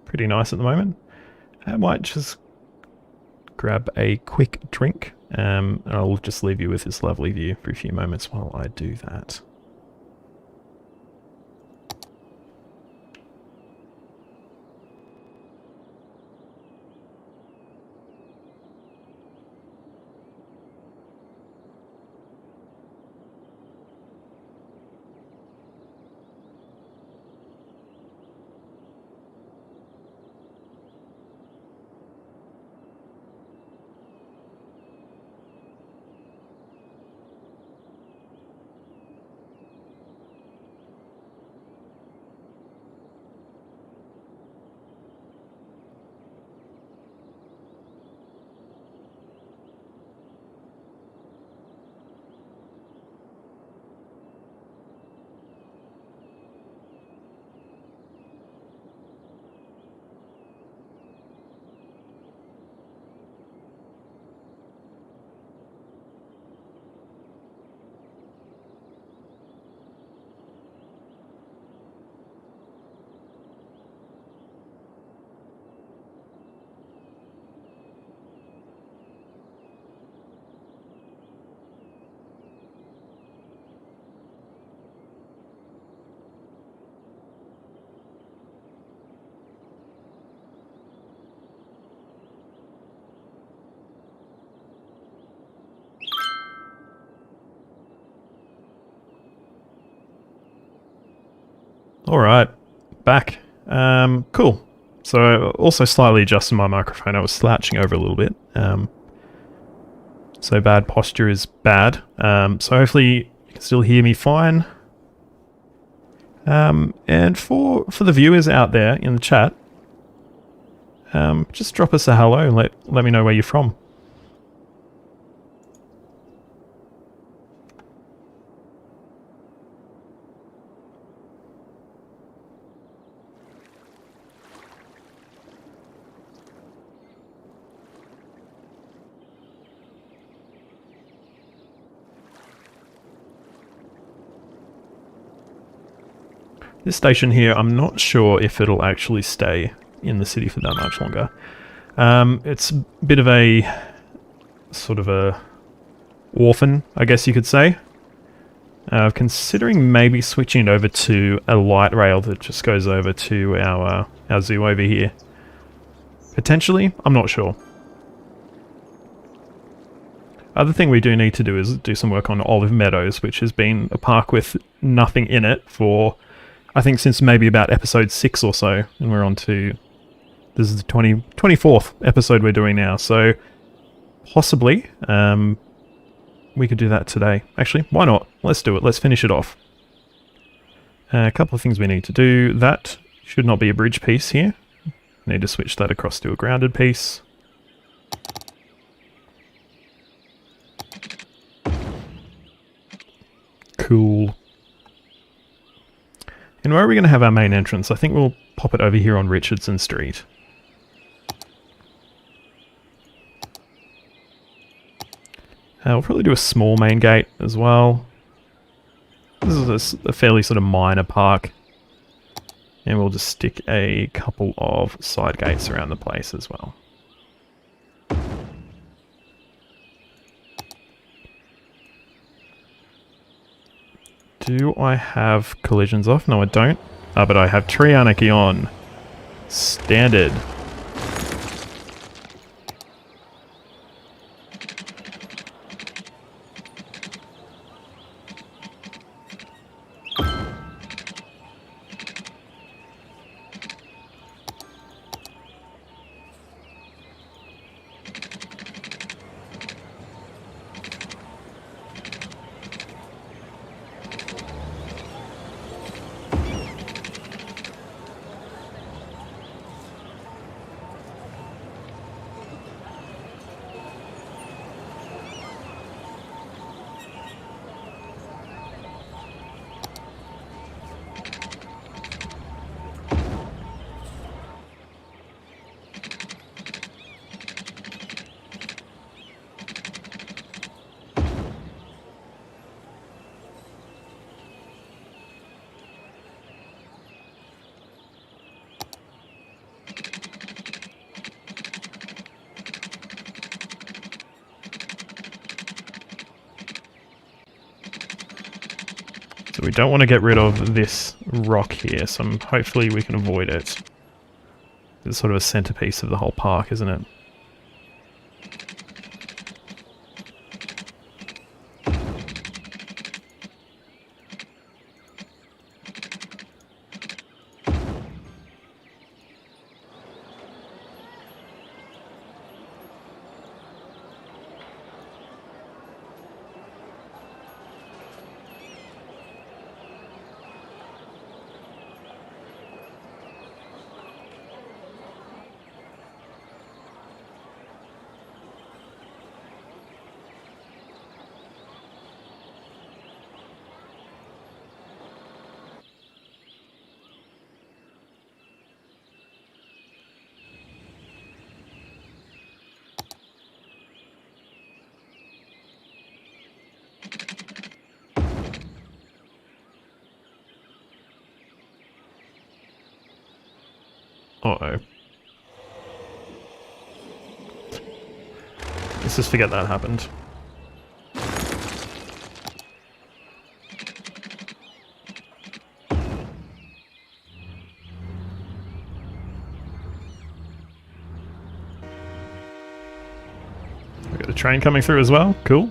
pretty nice at the moment. I might just grab a quick drink, and I'll just leave you with this lovely view for a few moments while I do that. Alright, back. Cool. So also slightly adjusting my microphone. I was slouching over a little bit. So bad posture is bad. So hopefully you can still hear me fine. And for the viewers out there in the chat, just drop us a hello and let me know where you're from. This station here, I'm not sure if it'll actually stay in the city for that much longer. It's a bit of a sort of a orphan, I guess you could say. Considering maybe switching it over to a light rail that just goes over to our zoo over here. Potentially, I'm not sure. Other thing we do need to do is do some work on Olive Meadows, which has been a park with nothing in it for, I think, since maybe about episode 6 or so, and we're on to, this is the 24th episode we're doing now, so possibly we could do that today. Actually, why not? Let's do it. Let's finish it off. A couple of things we need to do. That should not be a bridge piece here. Need to switch that across to a grounded piece. Cool. And where are we going to have our main entrance? I think we'll pop it over here on Richardson Street. We'll probably do a small main gate as well. This is a fairly sort of minor park. And we'll just stick a couple of side gates around the place as well. Do I have collisions off? No, I don't. But I have Tree Anarchy on. Standard. So we don't want to get rid of this rock here, so hopefully we can avoid it. It's sort of a centerpiece of the whole park, isn't it? Uh-oh. Let's just forget that happened. We got a train coming through as well. Cool.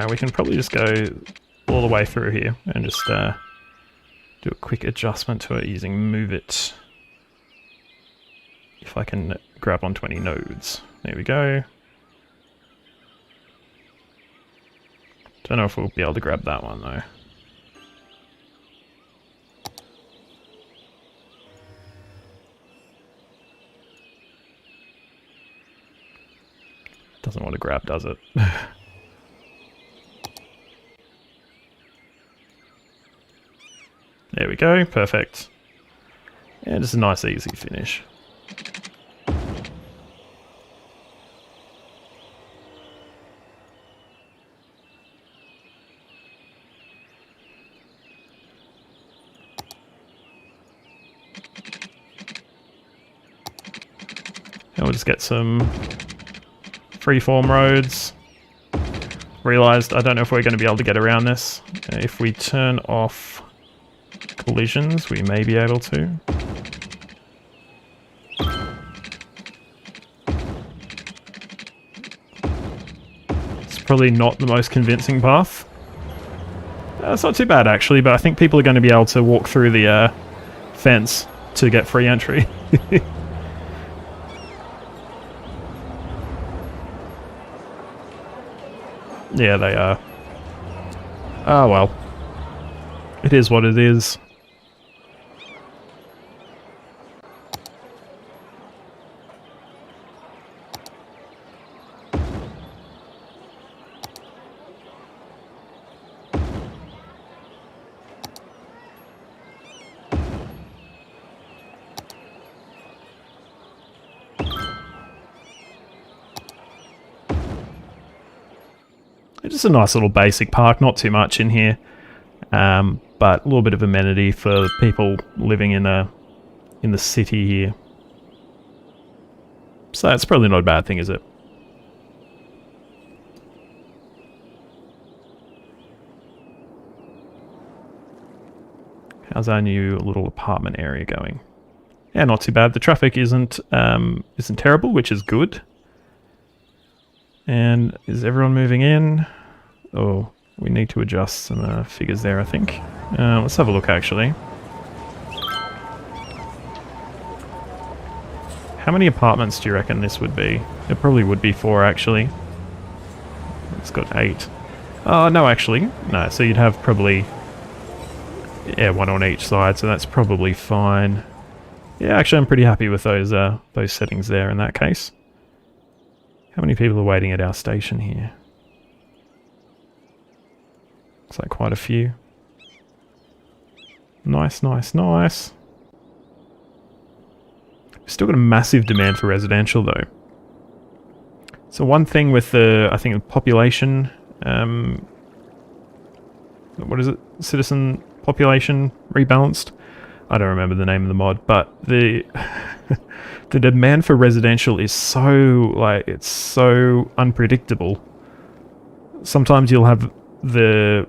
We can probably just go all the way through here and just do a quick adjustment to it using Move It. If I can grab onto any nodes. There we go. Don't know if we'll be able to grab that one though. Doesn't want to grab, does it? There we go, perfect. And just a nice easy finish. And we'll just get some freeform roads. Realised I don't know if we're going to be able to get around this. If we turn off collisions, we may be able to. It's probably not the most convincing path. It's not too bad actually, but I think people are going to be able to walk through the fence to get free entry. Yeah, they are. Ah, well. It is what it is. It's just a nice little basic park, not too much in here, but a little bit of amenity for people living in the city here. So that's probably not a bad thing, is it? How's our new little apartment area going? Yeah, not too bad. The traffic isn't terrible, which is good. And is everyone moving in? Oh, we need to adjust some figures there, I think. Let's have a look, actually. How many apartments do you reckon this would be? It probably would be 4, actually. It's got 8. Oh, no, actually. No, so you'd have probably... yeah, 1 on each side, so that's probably fine. Yeah, actually, I'm pretty happy with those settings there in that case. How many people are waiting at our station here? Looks like quite a few. Nice, nice, nice. We've still got a massive demand for residential though. So one thing with the, I think, the population, what is it? Citizen population rebalanced? I don't remember the name of the mod, but the the demand for residential is so, like, it's so unpredictable. sometimes you'll have the,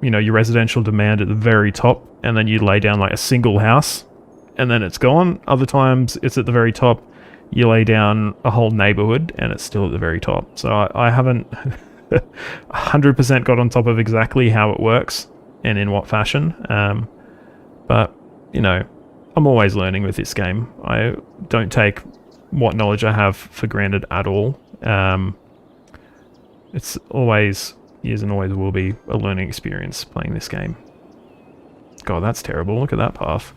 your residential demand at the very top, and then you lay down like a single house, and then it's gone. Other times it's at the very top, you lay down a whole neighborhood, and it's still at the very top. So I haven't 100% got on top of exactly how it works and in what fashion. But, I'm always learning with this game. I don't take what knowledge I have for granted at all. It's always is and always will be a learning experience playing this game. God, that's terrible. Look at that path.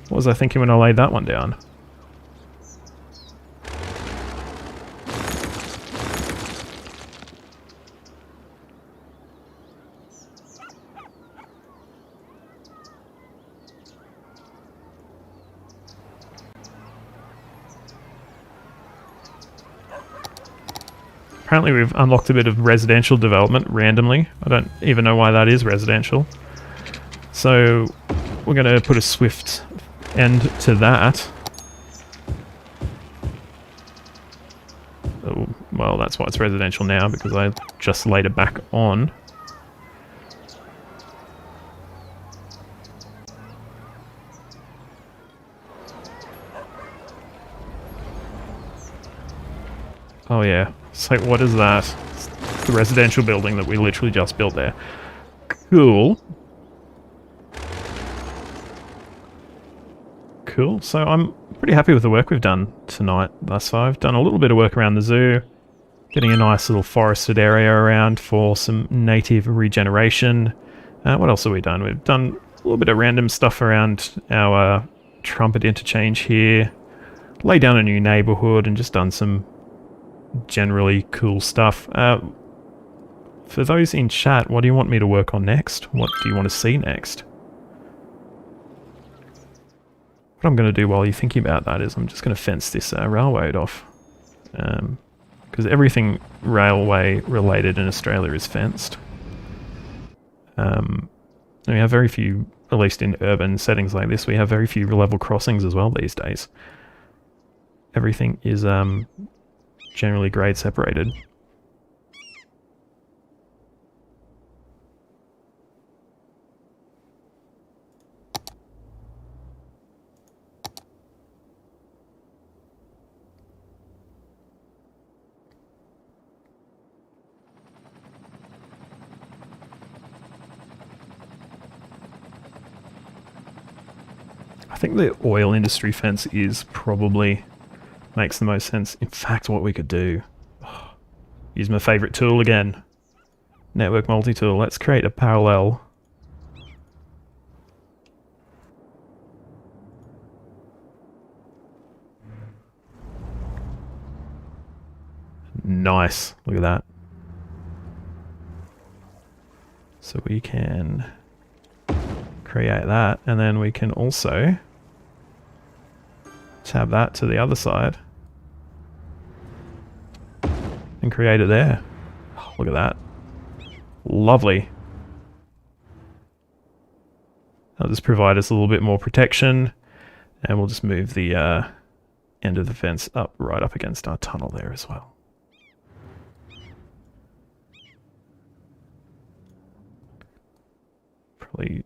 What was I thinking when I laid that one down? Apparently we've unlocked a bit of residential development randomly. I don't even know why that is residential. So we're going to put a swift end to that. Oh, well, that's why it's residential now, because I just laid it back on. Oh yeah. So what is that? It's the residential building that we literally just built there. Cool. Cool. So I'm pretty happy with the work we've done tonight thus far. I've done a little bit of work around the zoo, getting a nice little forested area around for some native regeneration. What else have we done? We've done a little bit of random stuff around our trumpet interchange here, laid down a new neighborhood, and just done some generally cool stuff. For those in chat, what do you want me to work on next? What do you want to see next? What I'm going to do while you're thinking about that is I'm just going to fence this railroad off. Because everything railway related in Australia is fenced. And we have very few, at least in urban settings like this, we have very few level crossings as well these days. Everything is generally grade separated. I think the oil industry fence is probably makes the most sense. In fact, what we could do, use my favorite tool again, network multi-tool. Let's create a parallel. Nice, look at that. So we can create that, and then we can also tab that to the other side and create it there. Oh, look at that. Lovely. That'll just provide us a little bit more protection, and we'll just move the end of the fence up right up against our tunnel there as well. Probably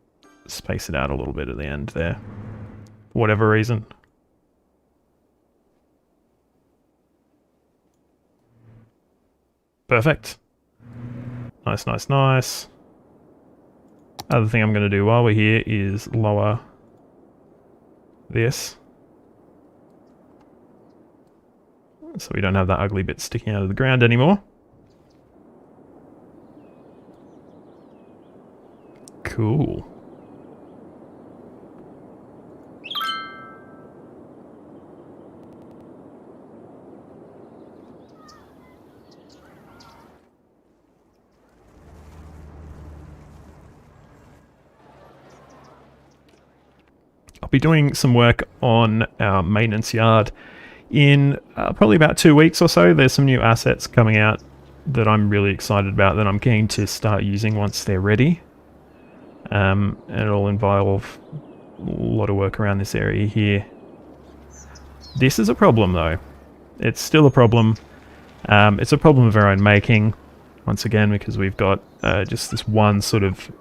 space it out a little bit at the end there, for whatever reason. Perfect. Nice, nice, nice. Other thing I'm going to do while we're here is lower this, so we don't have that ugly bit sticking out of the ground anymore. Cool. I'll be doing some work on our maintenance yard in probably about 2 weeks or so. There's some new assets coming out that I'm really excited about that I'm keen to start using once they're ready. And it'll involve a lot of work around this area here. This is a problem though. It's still a problem. It's a problem of our own making. once again, because we've got just this one sort of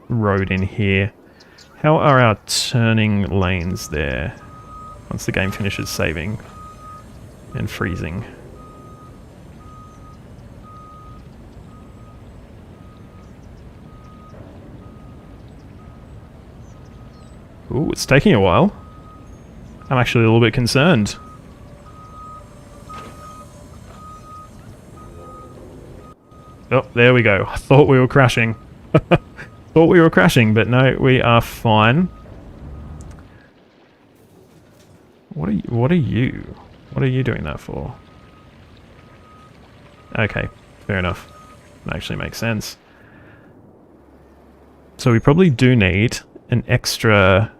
road in here. How are our turning lanes there? Once the game finishes saving and freezing. Ooh, it's taking a while. I'm actually a little bit concerned. Oh, there we go. I thought we were crashing. Thought we were crashing, but no, we are fine. What are you? What are you doing that for? Okay, fair enough. That actually makes sense. So we probably do need an extra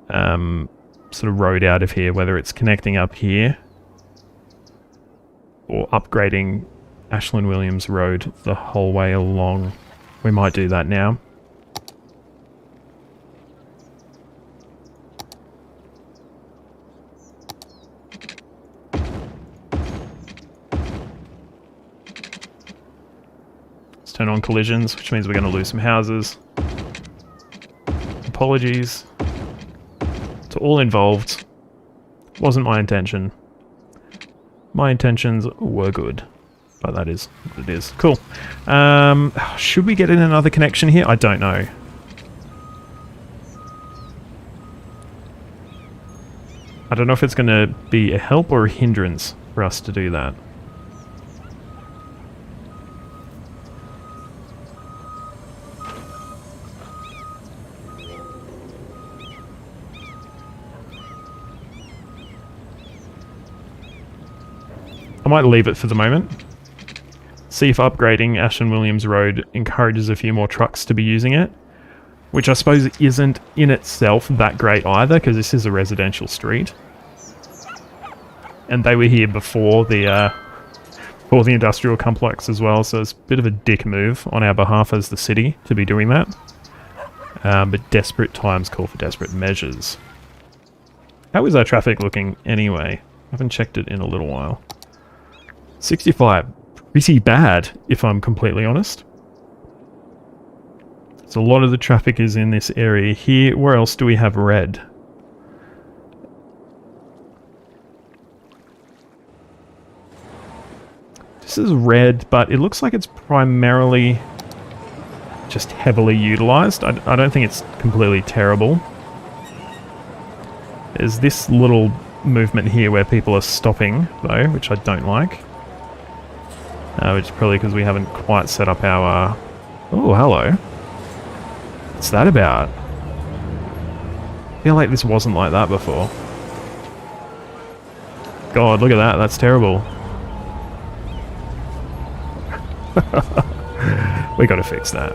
sort of road out of here, whether it's connecting up here or upgrading Ashland Williams Road the whole way along. We might do that now. Let's turn on collisions, which means we're going to lose some houses. Apologies to all involved. Wasn't my intention. My intentions were good. But that is what it is. Cool. Should we get in another connection here? I don't know. I don't know if it's going to be a help or a hindrance for us to do that. I might leave it for the moment. See if upgrading Ashland Williams Road encourages a few more trucks to be using it. Which I suppose isn't in itself that great either, because this is a residential street. And they were here before the industrial complex as well, so it's a bit of a dick move on our behalf as the city to be doing that. But desperate times call for desperate measures. How is our traffic looking anyway? I haven't checked it in a little while. 65. Pretty bad, if I'm completely honest. So a lot of the traffic is in this area here. Where else do we have red? This is red, but it looks like it's primarily just heavily utilized. I don't think it's completely terrible. There's this little movement here where people are stopping, though, which I don't like. Which is probably because we haven't quite set up our... Oh, hello. What's that about? I feel like this wasn't like that before. God, look at that. That's terrible. We gotta fix that.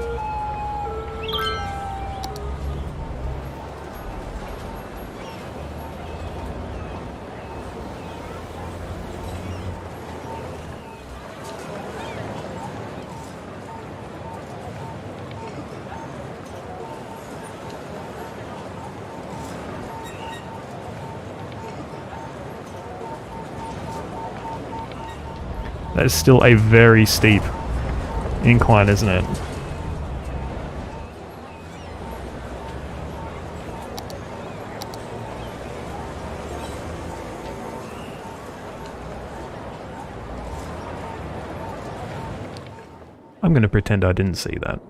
That is still a very steep incline, isn't it? I'm going to pretend I didn't see that.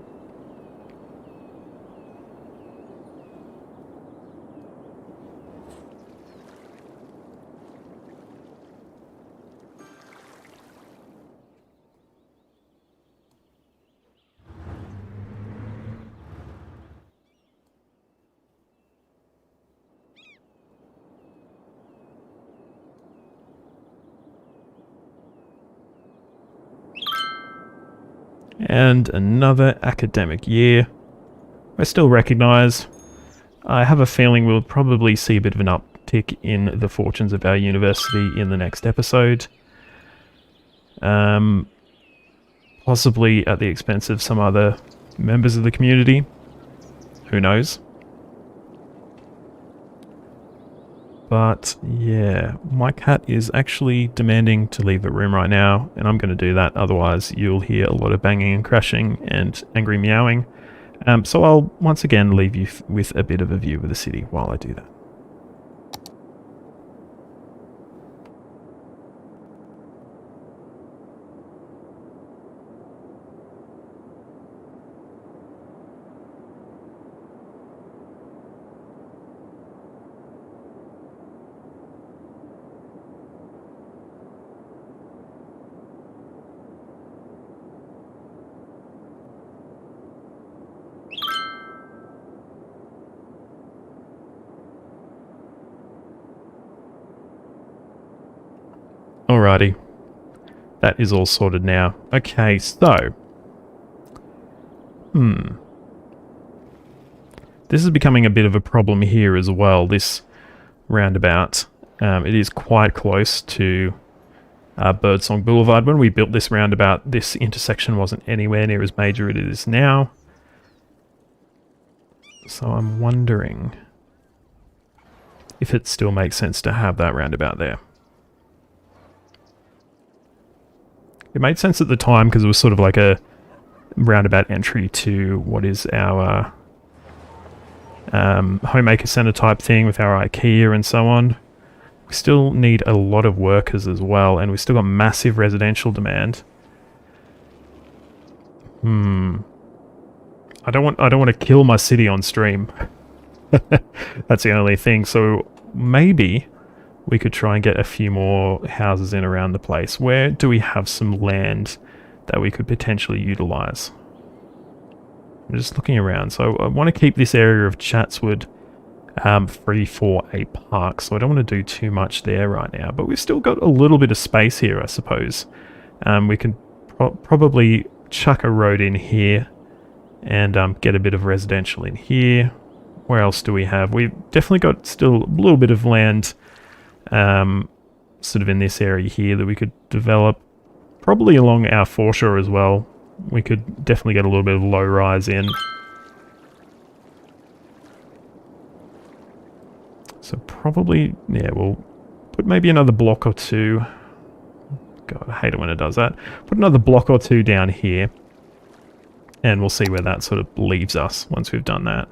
And another academic year. I still recognise. I have a feeling we'll probably see a bit of an uptick in the fortunes of our university in the next episode. Possibly at the expense of some other members of the community. Who knows? But yeah, my cat is actually demanding to leave the room right now, and I'm going to do that. Otherwise, you'll hear a lot of banging and crashing and angry meowing. So I'll once again leave you with a bit of a view of the city while I do that. Alrighty, that is all sorted now. Okay, so... This is becoming a bit of a problem here as well, this roundabout. It is quite close to Birdsong Boulevard. When we built this roundabout, this intersection wasn't anywhere near as major as it is now. So I'm wondering if it still makes sense to have that roundabout there. It made sense at the time because it was sort of like a roundabout entry to what is our homemaker centre type thing with our IKEA and so on. We still need a lot of workers as well, and we've still got massive residential demand. I don't want to kill my city on stream. That's the only thing. So maybe we could try and get a few more houses in around the place. Where do we have some land that we could potentially utilise? I'm just looking around. So I want to keep this area of Chatswood free for a park. So I don't want to do too much there right now. But we've still got a little bit of space here, I suppose. We can probably chuck a road in here and get a bit of residential in here. Where else do we have? We've definitely got still a little bit of land sort of in this area here that we could develop. Probably along our foreshore as well. We could definitely get a little bit of low rise in. So probably, yeah, we'll put maybe another block or two. God, I hate it when it does that. Put another block or two down here. And we'll see where that sort of leaves us once we've done that.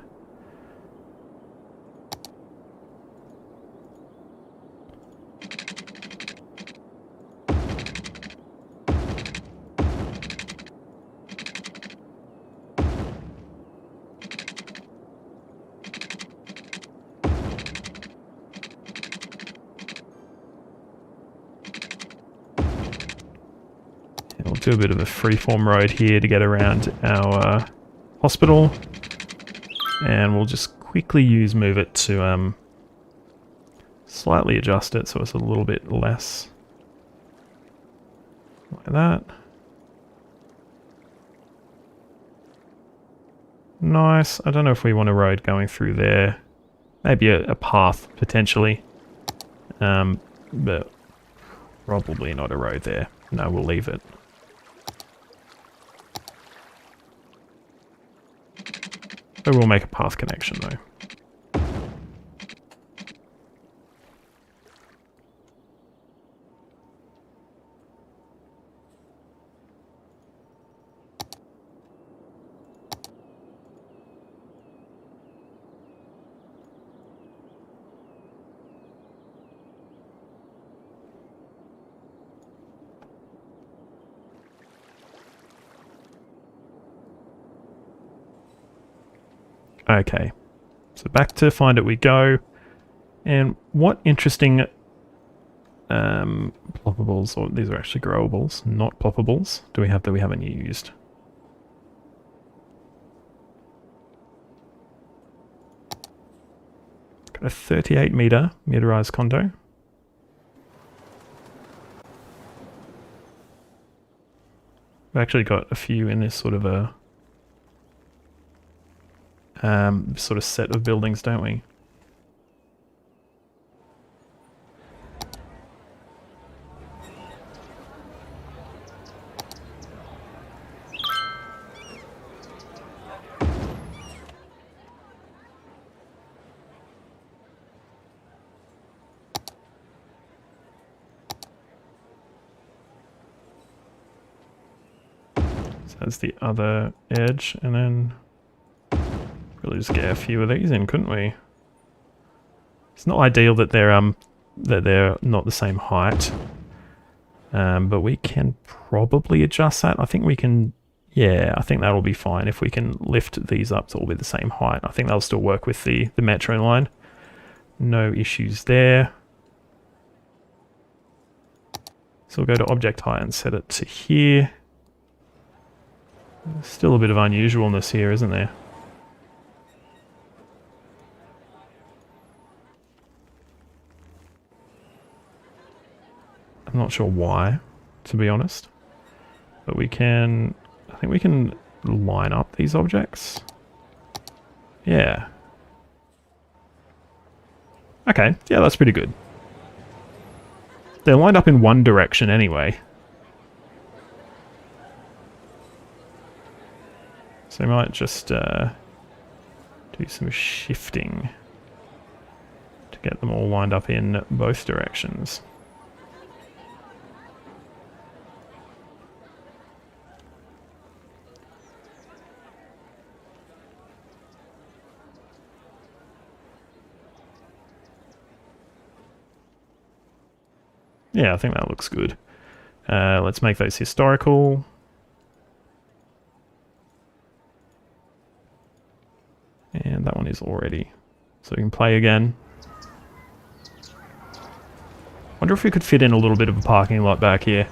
We'll do a bit of a freeform road here to get around our hospital, and we'll just quickly move it to slightly adjust it so it's a little bit less like that. Nice. I don't know if we want a road going through there. Maybe a path potentially, but probably not a road there. No, we'll leave it. But we'll make a path connection though. Okay, so back to find it we go. And what interesting ploppables, or these are actually growables, not ploppables, do we have that we haven't used? Got a 38 meterized condo. We've actually got a few in this sort of a sort of set of buildings, don't we? So that's the other edge, and then really just get a few of these in, couldn't we? It's not ideal that they're not the same height, but we can probably adjust that. I think we can. Yeah, I think that'll be fine if we can lift these up to all be the same height. I think that'll still work with the metro line. No issues there. So we'll go to object height and set it to here. Still a bit of unusualness here, isn't there? I'm not sure why, to be honest. But we can... I think we can line up these objects. Yeah. Okay, yeah, that's pretty good. They're lined up in one direction anyway. So we might just do some shifting to get them all lined up in both directions. Yeah, I think that looks good. Let's make those historical. And that one is already. So we can play again. Wonder if we could fit in a little bit of a parking lot back here.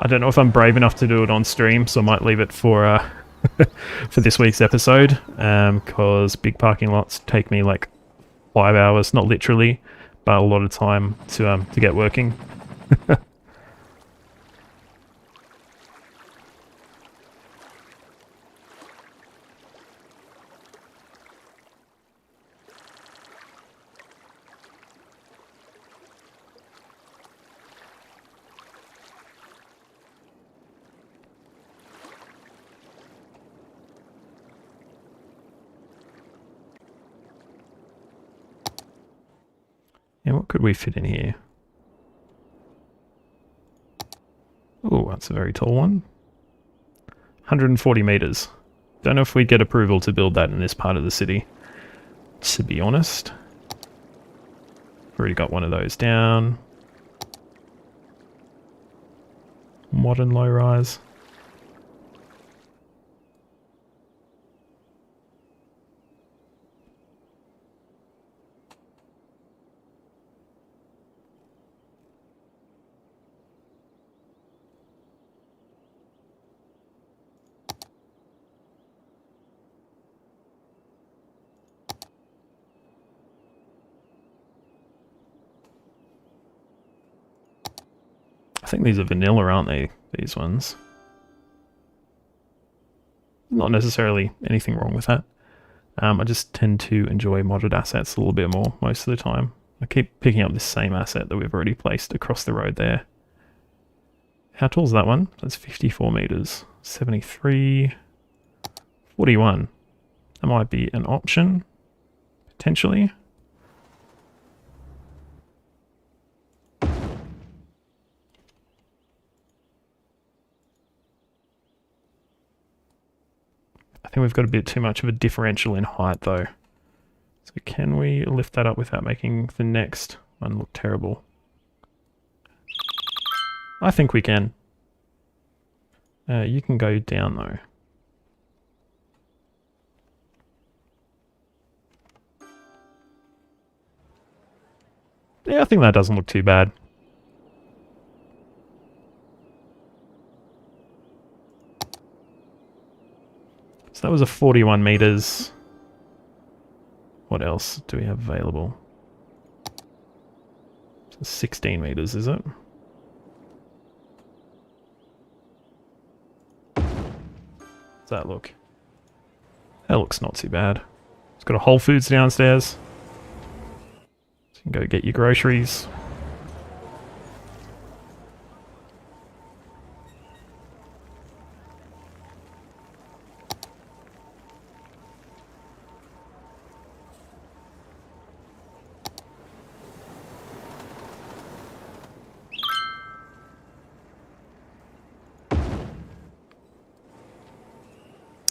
I don't know if I'm brave enough to do it on stream, so I might leave it for for this week's episode. Because big parking lots take me like 5 hours, not literally, but a lot of time to get working. And what could we fit in here? Oh, that's a very tall one. 140 meters. Don't know if we'd get approval to build that in this part of the city, to be honest. Already got one of those down. Modern low-rise. I think these are vanilla, aren't they? These ones. Not necessarily anything wrong with that. I just tend to enjoy modded assets a little bit more most of the time. I keep picking up this same asset that we've already placed across the road there. How tall is that one? That's 54 meters. 73... 41. That might be an option, potentially. I think we've got a bit too much of a differential in height though. So can we lift that up without making the next one look terrible? I think we can. You can go down though. Yeah, I think that doesn't look too bad. So that was a 41 meters. What else do we have available? So 16 meters, is it? Does that look? That looks not too bad. It's got a Whole Foods downstairs. So you can go get your groceries.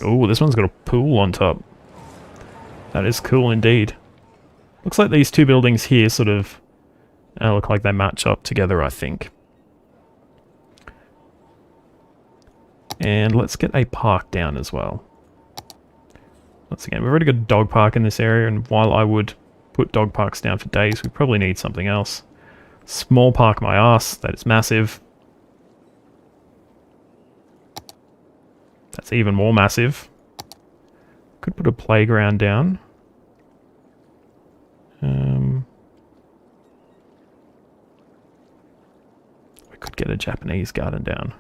Oh, this one's got a pool on top. That is cool indeed. Looks like these two buildings here sort of look like they match up together, I think. And let's get a park down as well. Once again, we've already got a dog park in this area, and while I would put dog parks down for days, we probably need something else. Small park my ass, that is massive. That's even more massive. Could put a playground down. We could get a Japanese garden down.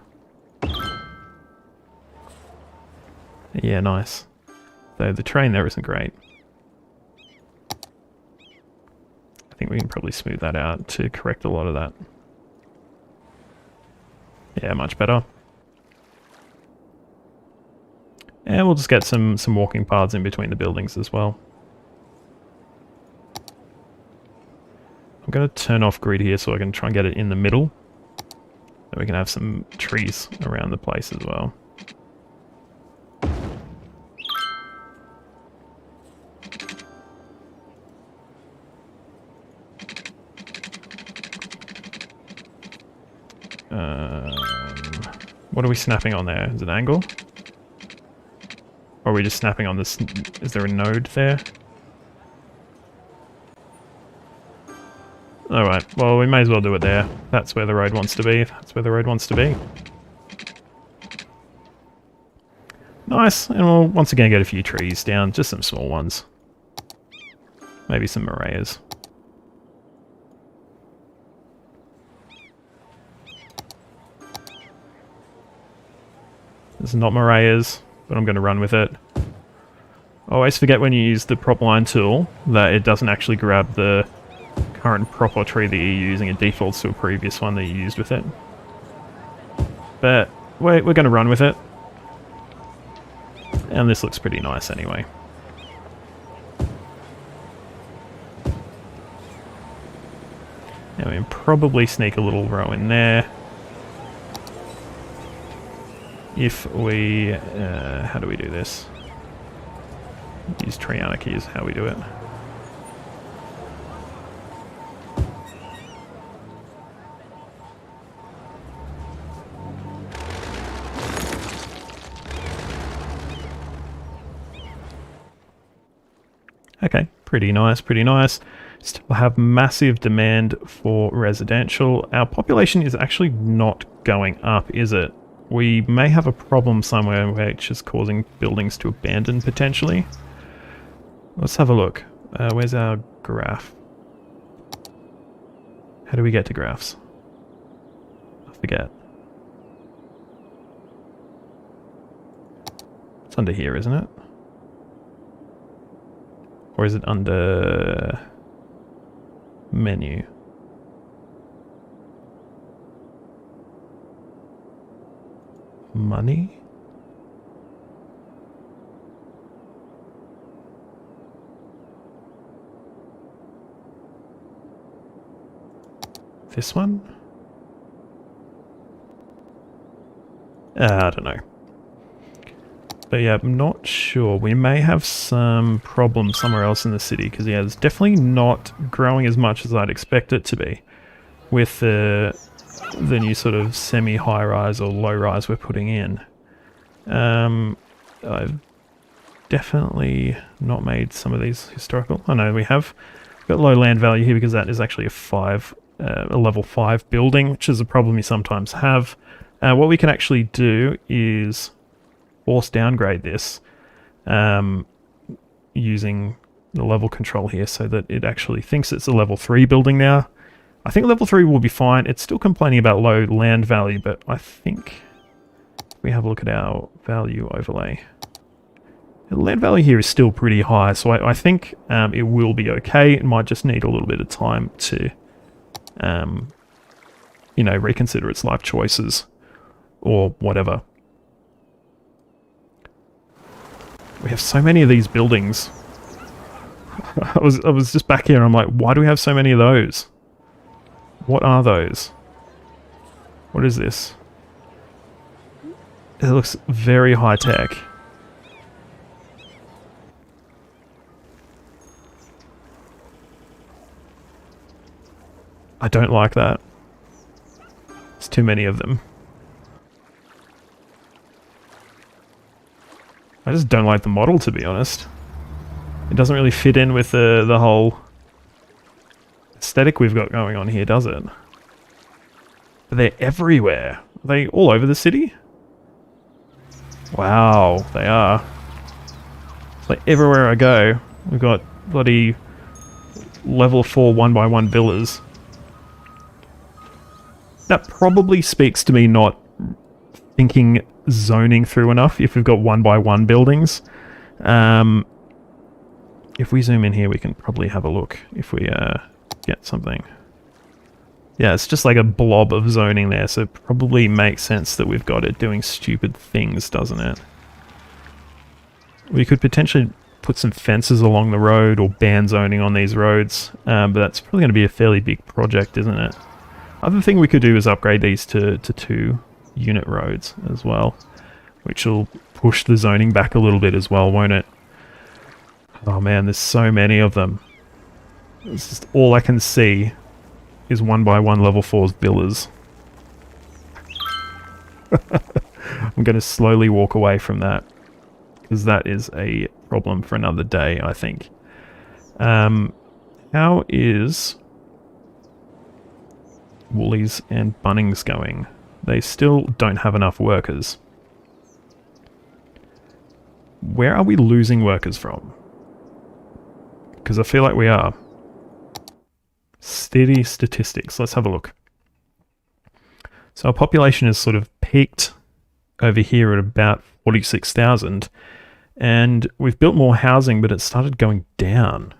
Yeah, nice. Though the terrain there isn't great. I think we can probably smooth that out to correct a lot of that. Yeah, much better. And we'll just get some walking paths in between the buildings as well. I'm going to turn off grid here so I can try and get it in the middle. And we can have some trees around the place as well. What are we snapping on there? Is it an angle? Or are we just snapping on this? Is there a node there? Alright, well we may as well do it there. That's where the road wants to be. That's where the road wants to be. Nice, and we'll once again get a few trees down, just some small ones. Maybe some morayas. This is not morayas, but I'm going to run with it. Always forget when you use the prop line tool that it doesn't actually grab the current prop or tree that you're using. It defaults to a previous one that you used with it. But we're going to run with it. And this looks pretty nice anyway. And we can probably sneak a little row in there. If we... how do we do this? Use tree anarchy is how we do it. Okay, pretty nice, pretty nice. Still have massive demand for residential. Our population is actually not going up, is it? We may have a problem somewhere which is causing buildings to abandon potentially. Let's have a look. Where's our graph? How do we get to graphs? I forget. It's under here, isn't it? Or is it under menu? Money? This one? I don't know. But yeah, I'm not sure. We may have some problems somewhere else in the city, because yeah, it's definitely not growing as much as I'd expect it to be with the new sort of semi-high-rise or low-rise we're putting in. I've definitely not made some of these historical. I know we have got low land value here because that is actually a level 5 building, which is a problem you sometimes have. What we can actually do is force downgrade this using the level control here so that it actually thinks it's a level 3 building now. I think level 3 will be fine. It's still complaining about low land value, but I think if we have a look at our value overlay, the land value here is still pretty high, so I think it will be okay. It might just need a little bit of time to, you know, reconsider its life choices or whatever. We have so many of these buildings. I was just back here and I'm like, why do we have so many of those? What are those? What is this? It looks very high tech. I don't like that. There's too many of them. I just don't like the model, to be honest. It doesn't really fit in with the whole aesthetic we've got going on here, does it? But they're everywhere. Are they all over the city? Wow, they are. It's like everywhere I go, we've got bloody level 4 1x1 villas. That probably speaks to me not thinking zoning through enough if we've got 1x1 buildings. If we zoom in here, we can probably have a look if we get something. Yeah, it's just like a blob of zoning there, so it probably makes sense that we've got it doing stupid things, doesn't it? We could potentially put some fences along the road or ban zoning on these roads, but that's probably going to be a fairly big project, isn't it? Other thing we could do is upgrade these to 2-unit roads as well, which will push the zoning back a little bit as well, won't it? Oh man, there's so many of them. It's just all I can see is 1x1 level 4's villas. I'm going to slowly walk away from that, because that is a problem for another day, I think. How is Woolies and Bunnings going? They still don't have enough workers. Where are we losing workers from? Because I feel like we are. Steady statistics. Let's have a look. So our population has sort of peaked over here at about 46,000. And we've built more housing, but it started going down.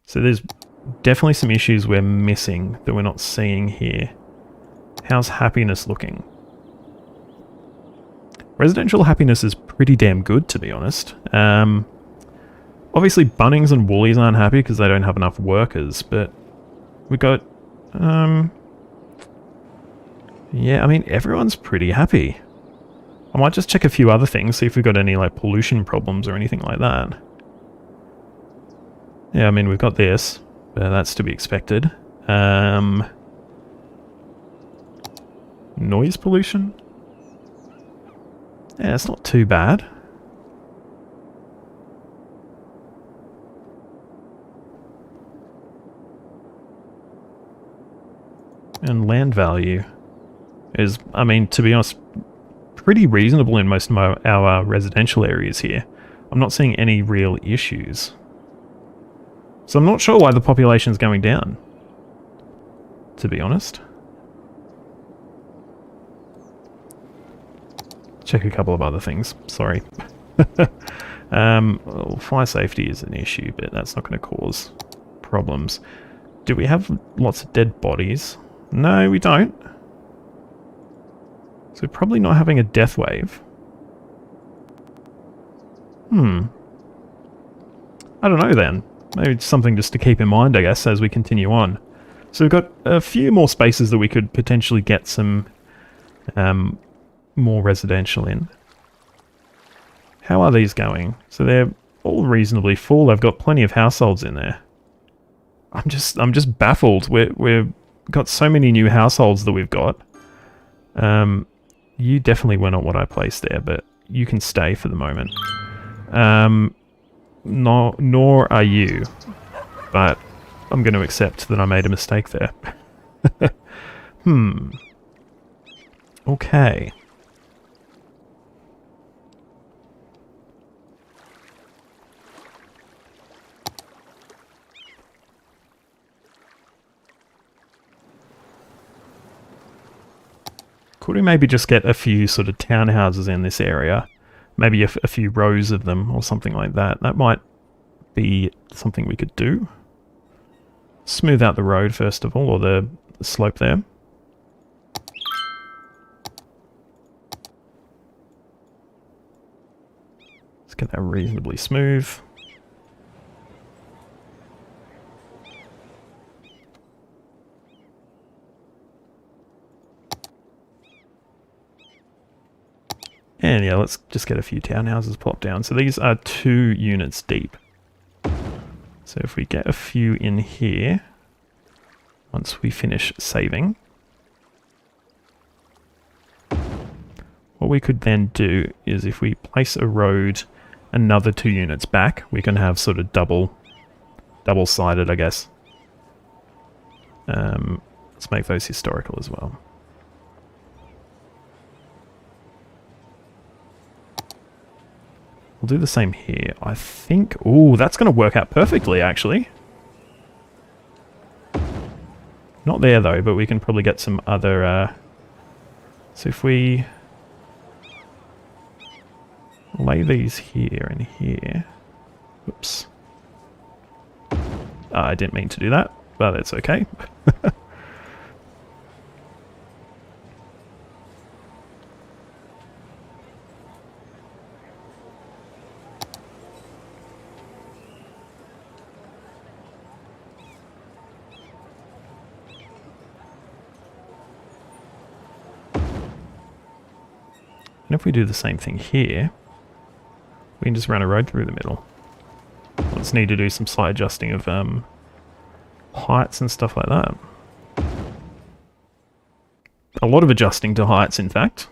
So there's definitely some issues we're missing that we're not seeing here. How's happiness looking? Residential happiness is pretty damn good, to be honest. Obviously, Bunnings and Woolies aren't happy because they don't have enough workers, but we got... yeah, I mean, everyone's pretty happy. I might just check a few other things, see if we've got any, like, pollution problems or anything like that. Yeah, I mean, we've got this, but that's to be expected. Noise pollution? Yeah, it's not too bad. And land value is, I mean, to be honest, pretty reasonable in most of our residential areas here. I'm not seeing any real issues. So I'm not sure why the population's going down, to be honest. Check a couple of other things, sorry. Well, fire safety is an issue, but that's not going to cause problems. Do we have lots of dead bodies? No, we don't. So we're probably not having a death wave. I don't know then. Maybe it's something just to keep in mind, I guess, as we continue on. So we've got a few more spaces that we could potentially get some more residential in. How are these going? So they're all reasonably full. They've got plenty of households in there. I'm just baffled. We've got so many new households that we've got. You definitely were not what I placed there, but you can stay for the moment. Nor are you. But I'm going to accept that I made a mistake there. Okay. Could we maybe just get a few sort of townhouses in this area? Maybe a few rows of them or something like that. That might be something we could do. Smooth out the road first of all, or the slope there. Let's get that reasonably smooth. And yeah, let's just get a few townhouses plopped down. So these are 2 units deep. So if we get a few in here, once we finish saving. What we could then do is if we place a road another 2 units back, we can have sort of double-sided, I guess. Let's make those historical as well. We'll do the same here. I think... Ooh, that's going to work out perfectly, actually. Not there, though, but we can probably get some other... So if we... lay these here and here... Oops. I didn't mean to do that, but it's okay. And if we do the same thing here, we can just run a road through the middle. We'll just need to do some slight adjusting of heights and stuff like that. A lot of adjusting to heights, in fact.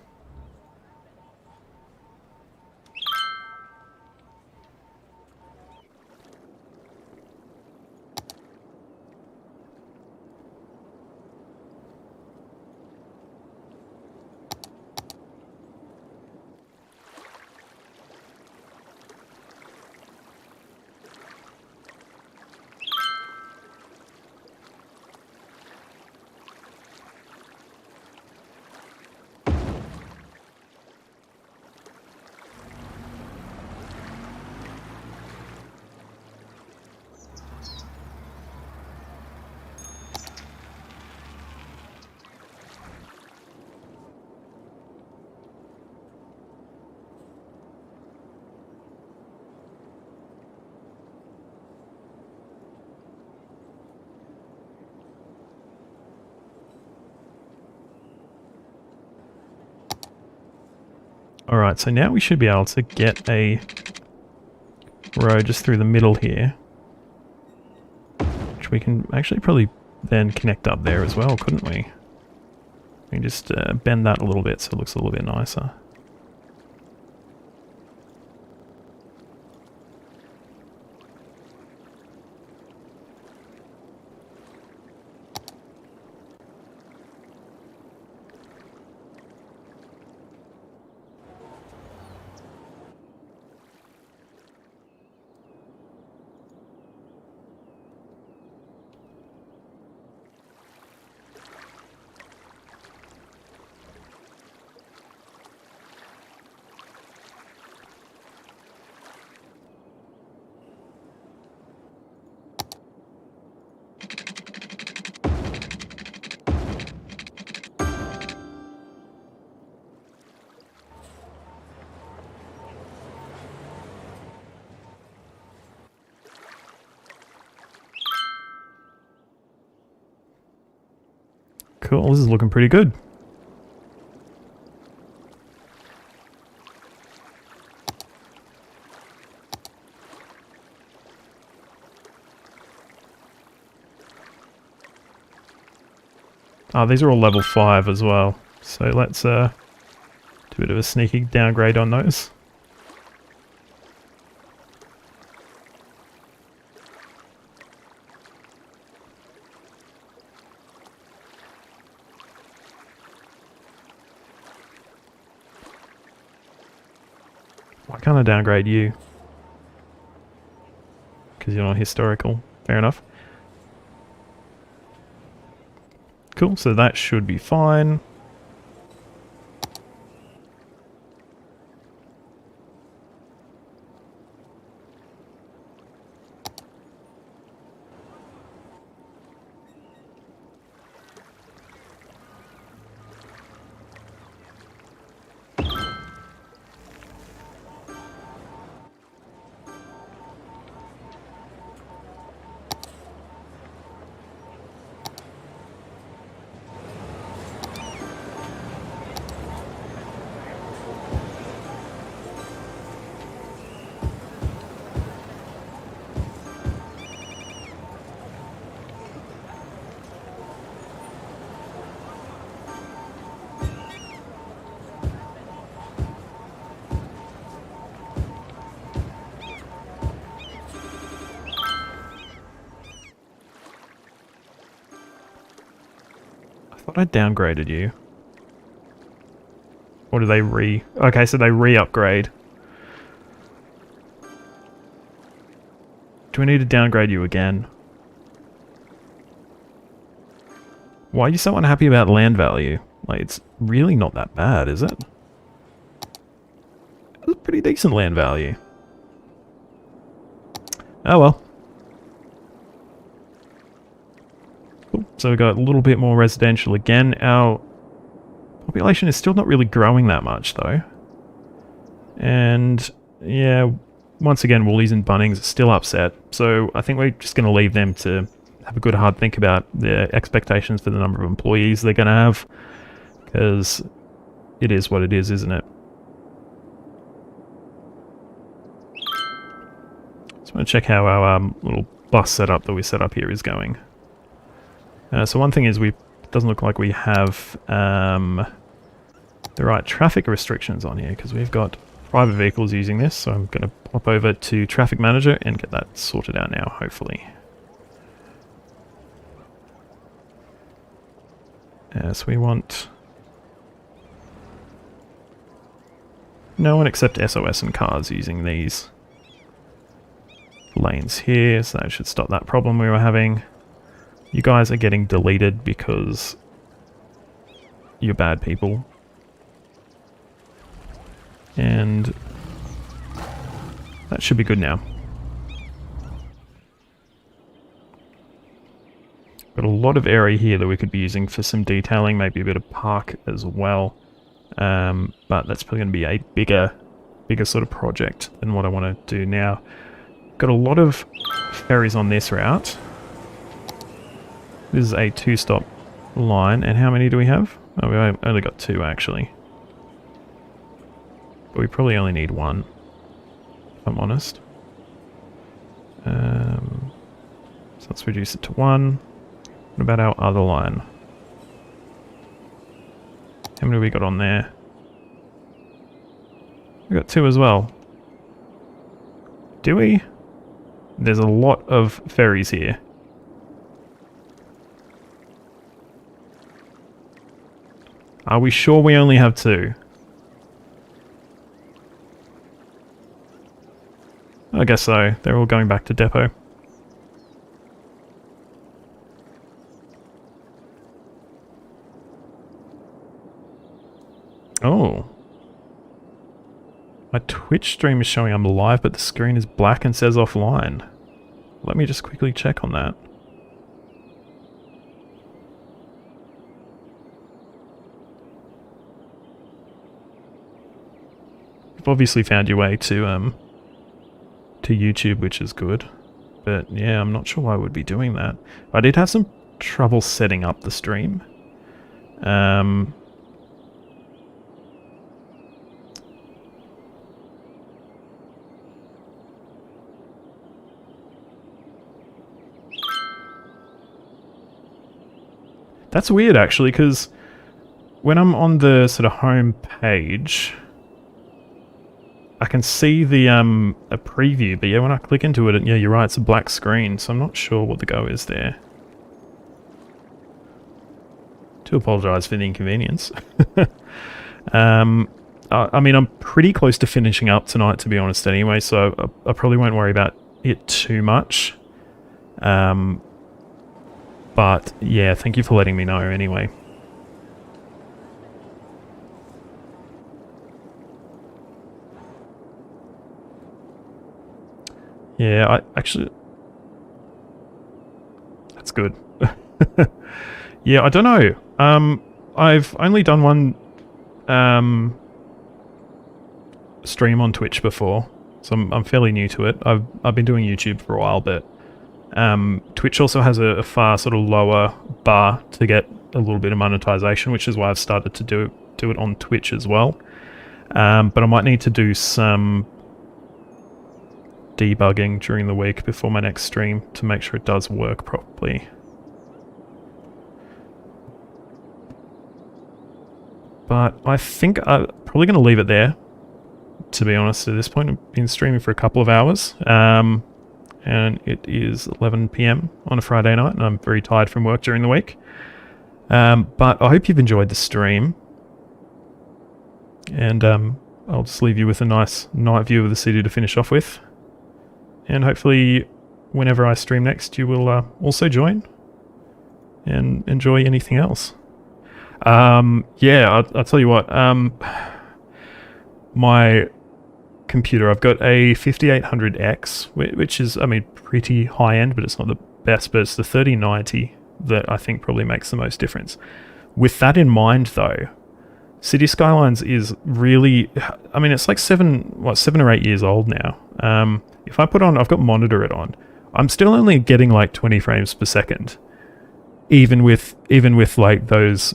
Alright, so now we should be able to get a road just through the middle here. Which we can actually probably then connect up there as well, couldn't we? We can just bend that a little bit so it looks a little bit nicer. Cool, this is looking pretty good. These are all level 5 as well, so let's do a bit of a sneaky downgrade on those. Why can't I downgrade you? Because you're not historical. Fair enough. Cool, so that should be fine. thought I downgraded you. Or do they Okay, so they re-upgrade. Do we need to downgrade you again? Why are you so unhappy about land value? Like, it's really not that bad, is it? It's pretty decent land value. Oh well. Cool. So we got a little bit more residential again. Our population is still not really growing that much though. And yeah, once again, Woolies and Bunnings are still upset. So I think we're just going to leave them to have a good hard think about their expectations for the number of employees they're going to have. Because it is what it is, isn't it? So I'm going to check how our little bus setup that we set up here is going. So one thing is it doesn't look like we have the right traffic restrictions on here because we've got private vehicles using this. So I'm going to pop over to Traffic Manager and get that sorted out now, hopefully. So we want no one except SOS and cars using these lanes here, so that should stop that problem we were having. You guys are getting deleted because you're bad people. And that should be good now. Got a lot of area here that we could be using for some detailing, maybe a bit of park as well. But that's probably going to be a bigger sort of project than what I want to do now. Got a lot of ferries on this route. This is a 2-stop line, and how many do we have? Oh, we only got 2 actually. But we probably only need 1, if I'm honest. So let's reduce it to 1. What about our other line? How many have we got on there? We got 2 as well. Do we? There's a lot of ferries here. Are we sure we only have 2? I guess so. They're all going back to depot. Oh. My Twitch stream is showing I'm live, but the screen is black and says offline. Let me just quickly check on that. You've obviously found your way to YouTube, which is good. But yeah, I'm not sure why I would be doing that. I did have some trouble setting up the stream. That's weird actually, because when I'm on the sort of home page, I can see the a preview, but yeah, when I click into it, yeah, you're right, it's a black screen, so I'm not sure what the go is there. Do apologise for the inconvenience. I mean, I'm pretty close to finishing up tonight, to be honest, anyway, so I probably won't worry about it too much. But yeah, thank you for letting me know anyway. Yeah, I actually... That's good. Yeah, I don't know. I've only done one stream on Twitch before, so I'm fairly new to it. I've been doing YouTube for a while, but Twitch also has a far sort of lower bar to get a little bit of monetization, which is why I've started to do it on Twitch as well. But I might need to do some debugging during the week before my next stream to make sure it does work properly. But I think I'm probably going to leave it there, to be honest, at this point. I've been streaming for a couple of hours. And it is 11 PM on a Friday night, and I'm very tired from work during the week. But I hope you've enjoyed the stream. And I'll just leave you with a nice night view of the city to finish off with. And hopefully, whenever I stream next, you will also join and enjoy anything else. Yeah, I'll tell you what. My computer, I've got a 5800X, which is, I mean, pretty high end, but it's not the best. But it's the 3090 that I think probably makes the most difference. With that in mind, though, Cities Skylines is really, I mean, it's like 7 or 8 years old now. If I put on, I've got monitor it on, I'm still only getting like 20 frames per second, even with like those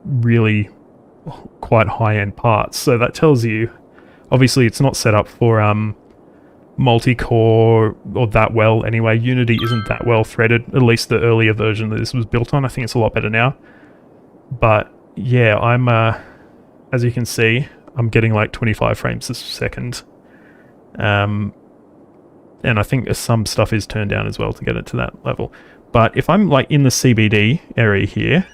really quite high-end parts. So that tells you, obviously, it's not set up for multi-core or that well anyway. Unity isn't that well threaded, at least the earlier version that this was built on. I think it's a lot better now. But yeah, I'm, as you can see, I'm getting like 25 frames a second. And I think some stuff is turned down as well to get it to that level. But if I'm like in the CBD area here,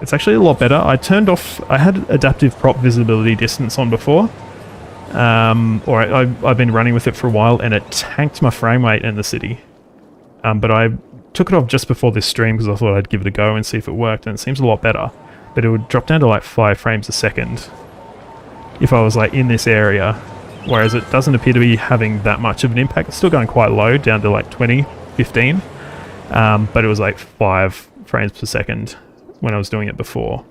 it's actually a lot better. I turned off, I had adaptive prop visibility distance on before, or I've been running with it for a while, and it tanked my frame rate in the city. But I took it off just before this stream because I thought I'd give it a go and see if it worked, and it seems a lot better. But it would drop down to like 5 frames a second if I was like in this area, whereas it doesn't appear to be having that much of an impact. It's still going quite low, down to like 20, 15, but it was like 5 frames per second when I was doing it before.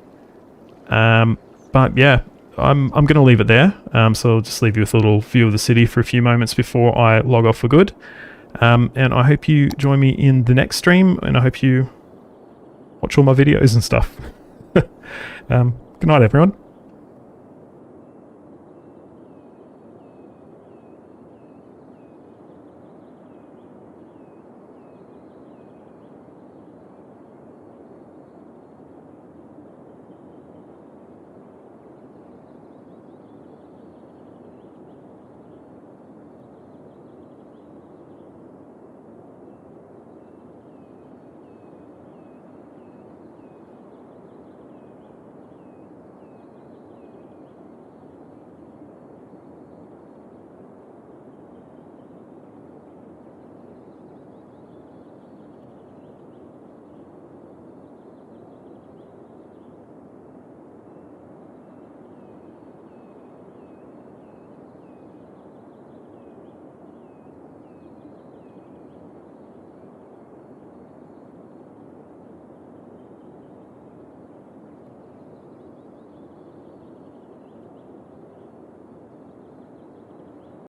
But yeah, I'm going to leave it there. So I'll just leave you with a little view of the city for a few moments before I log off for good. And I hope you join me in the next stream, and I hope you watch all my videos and stuff. Good night, everyone.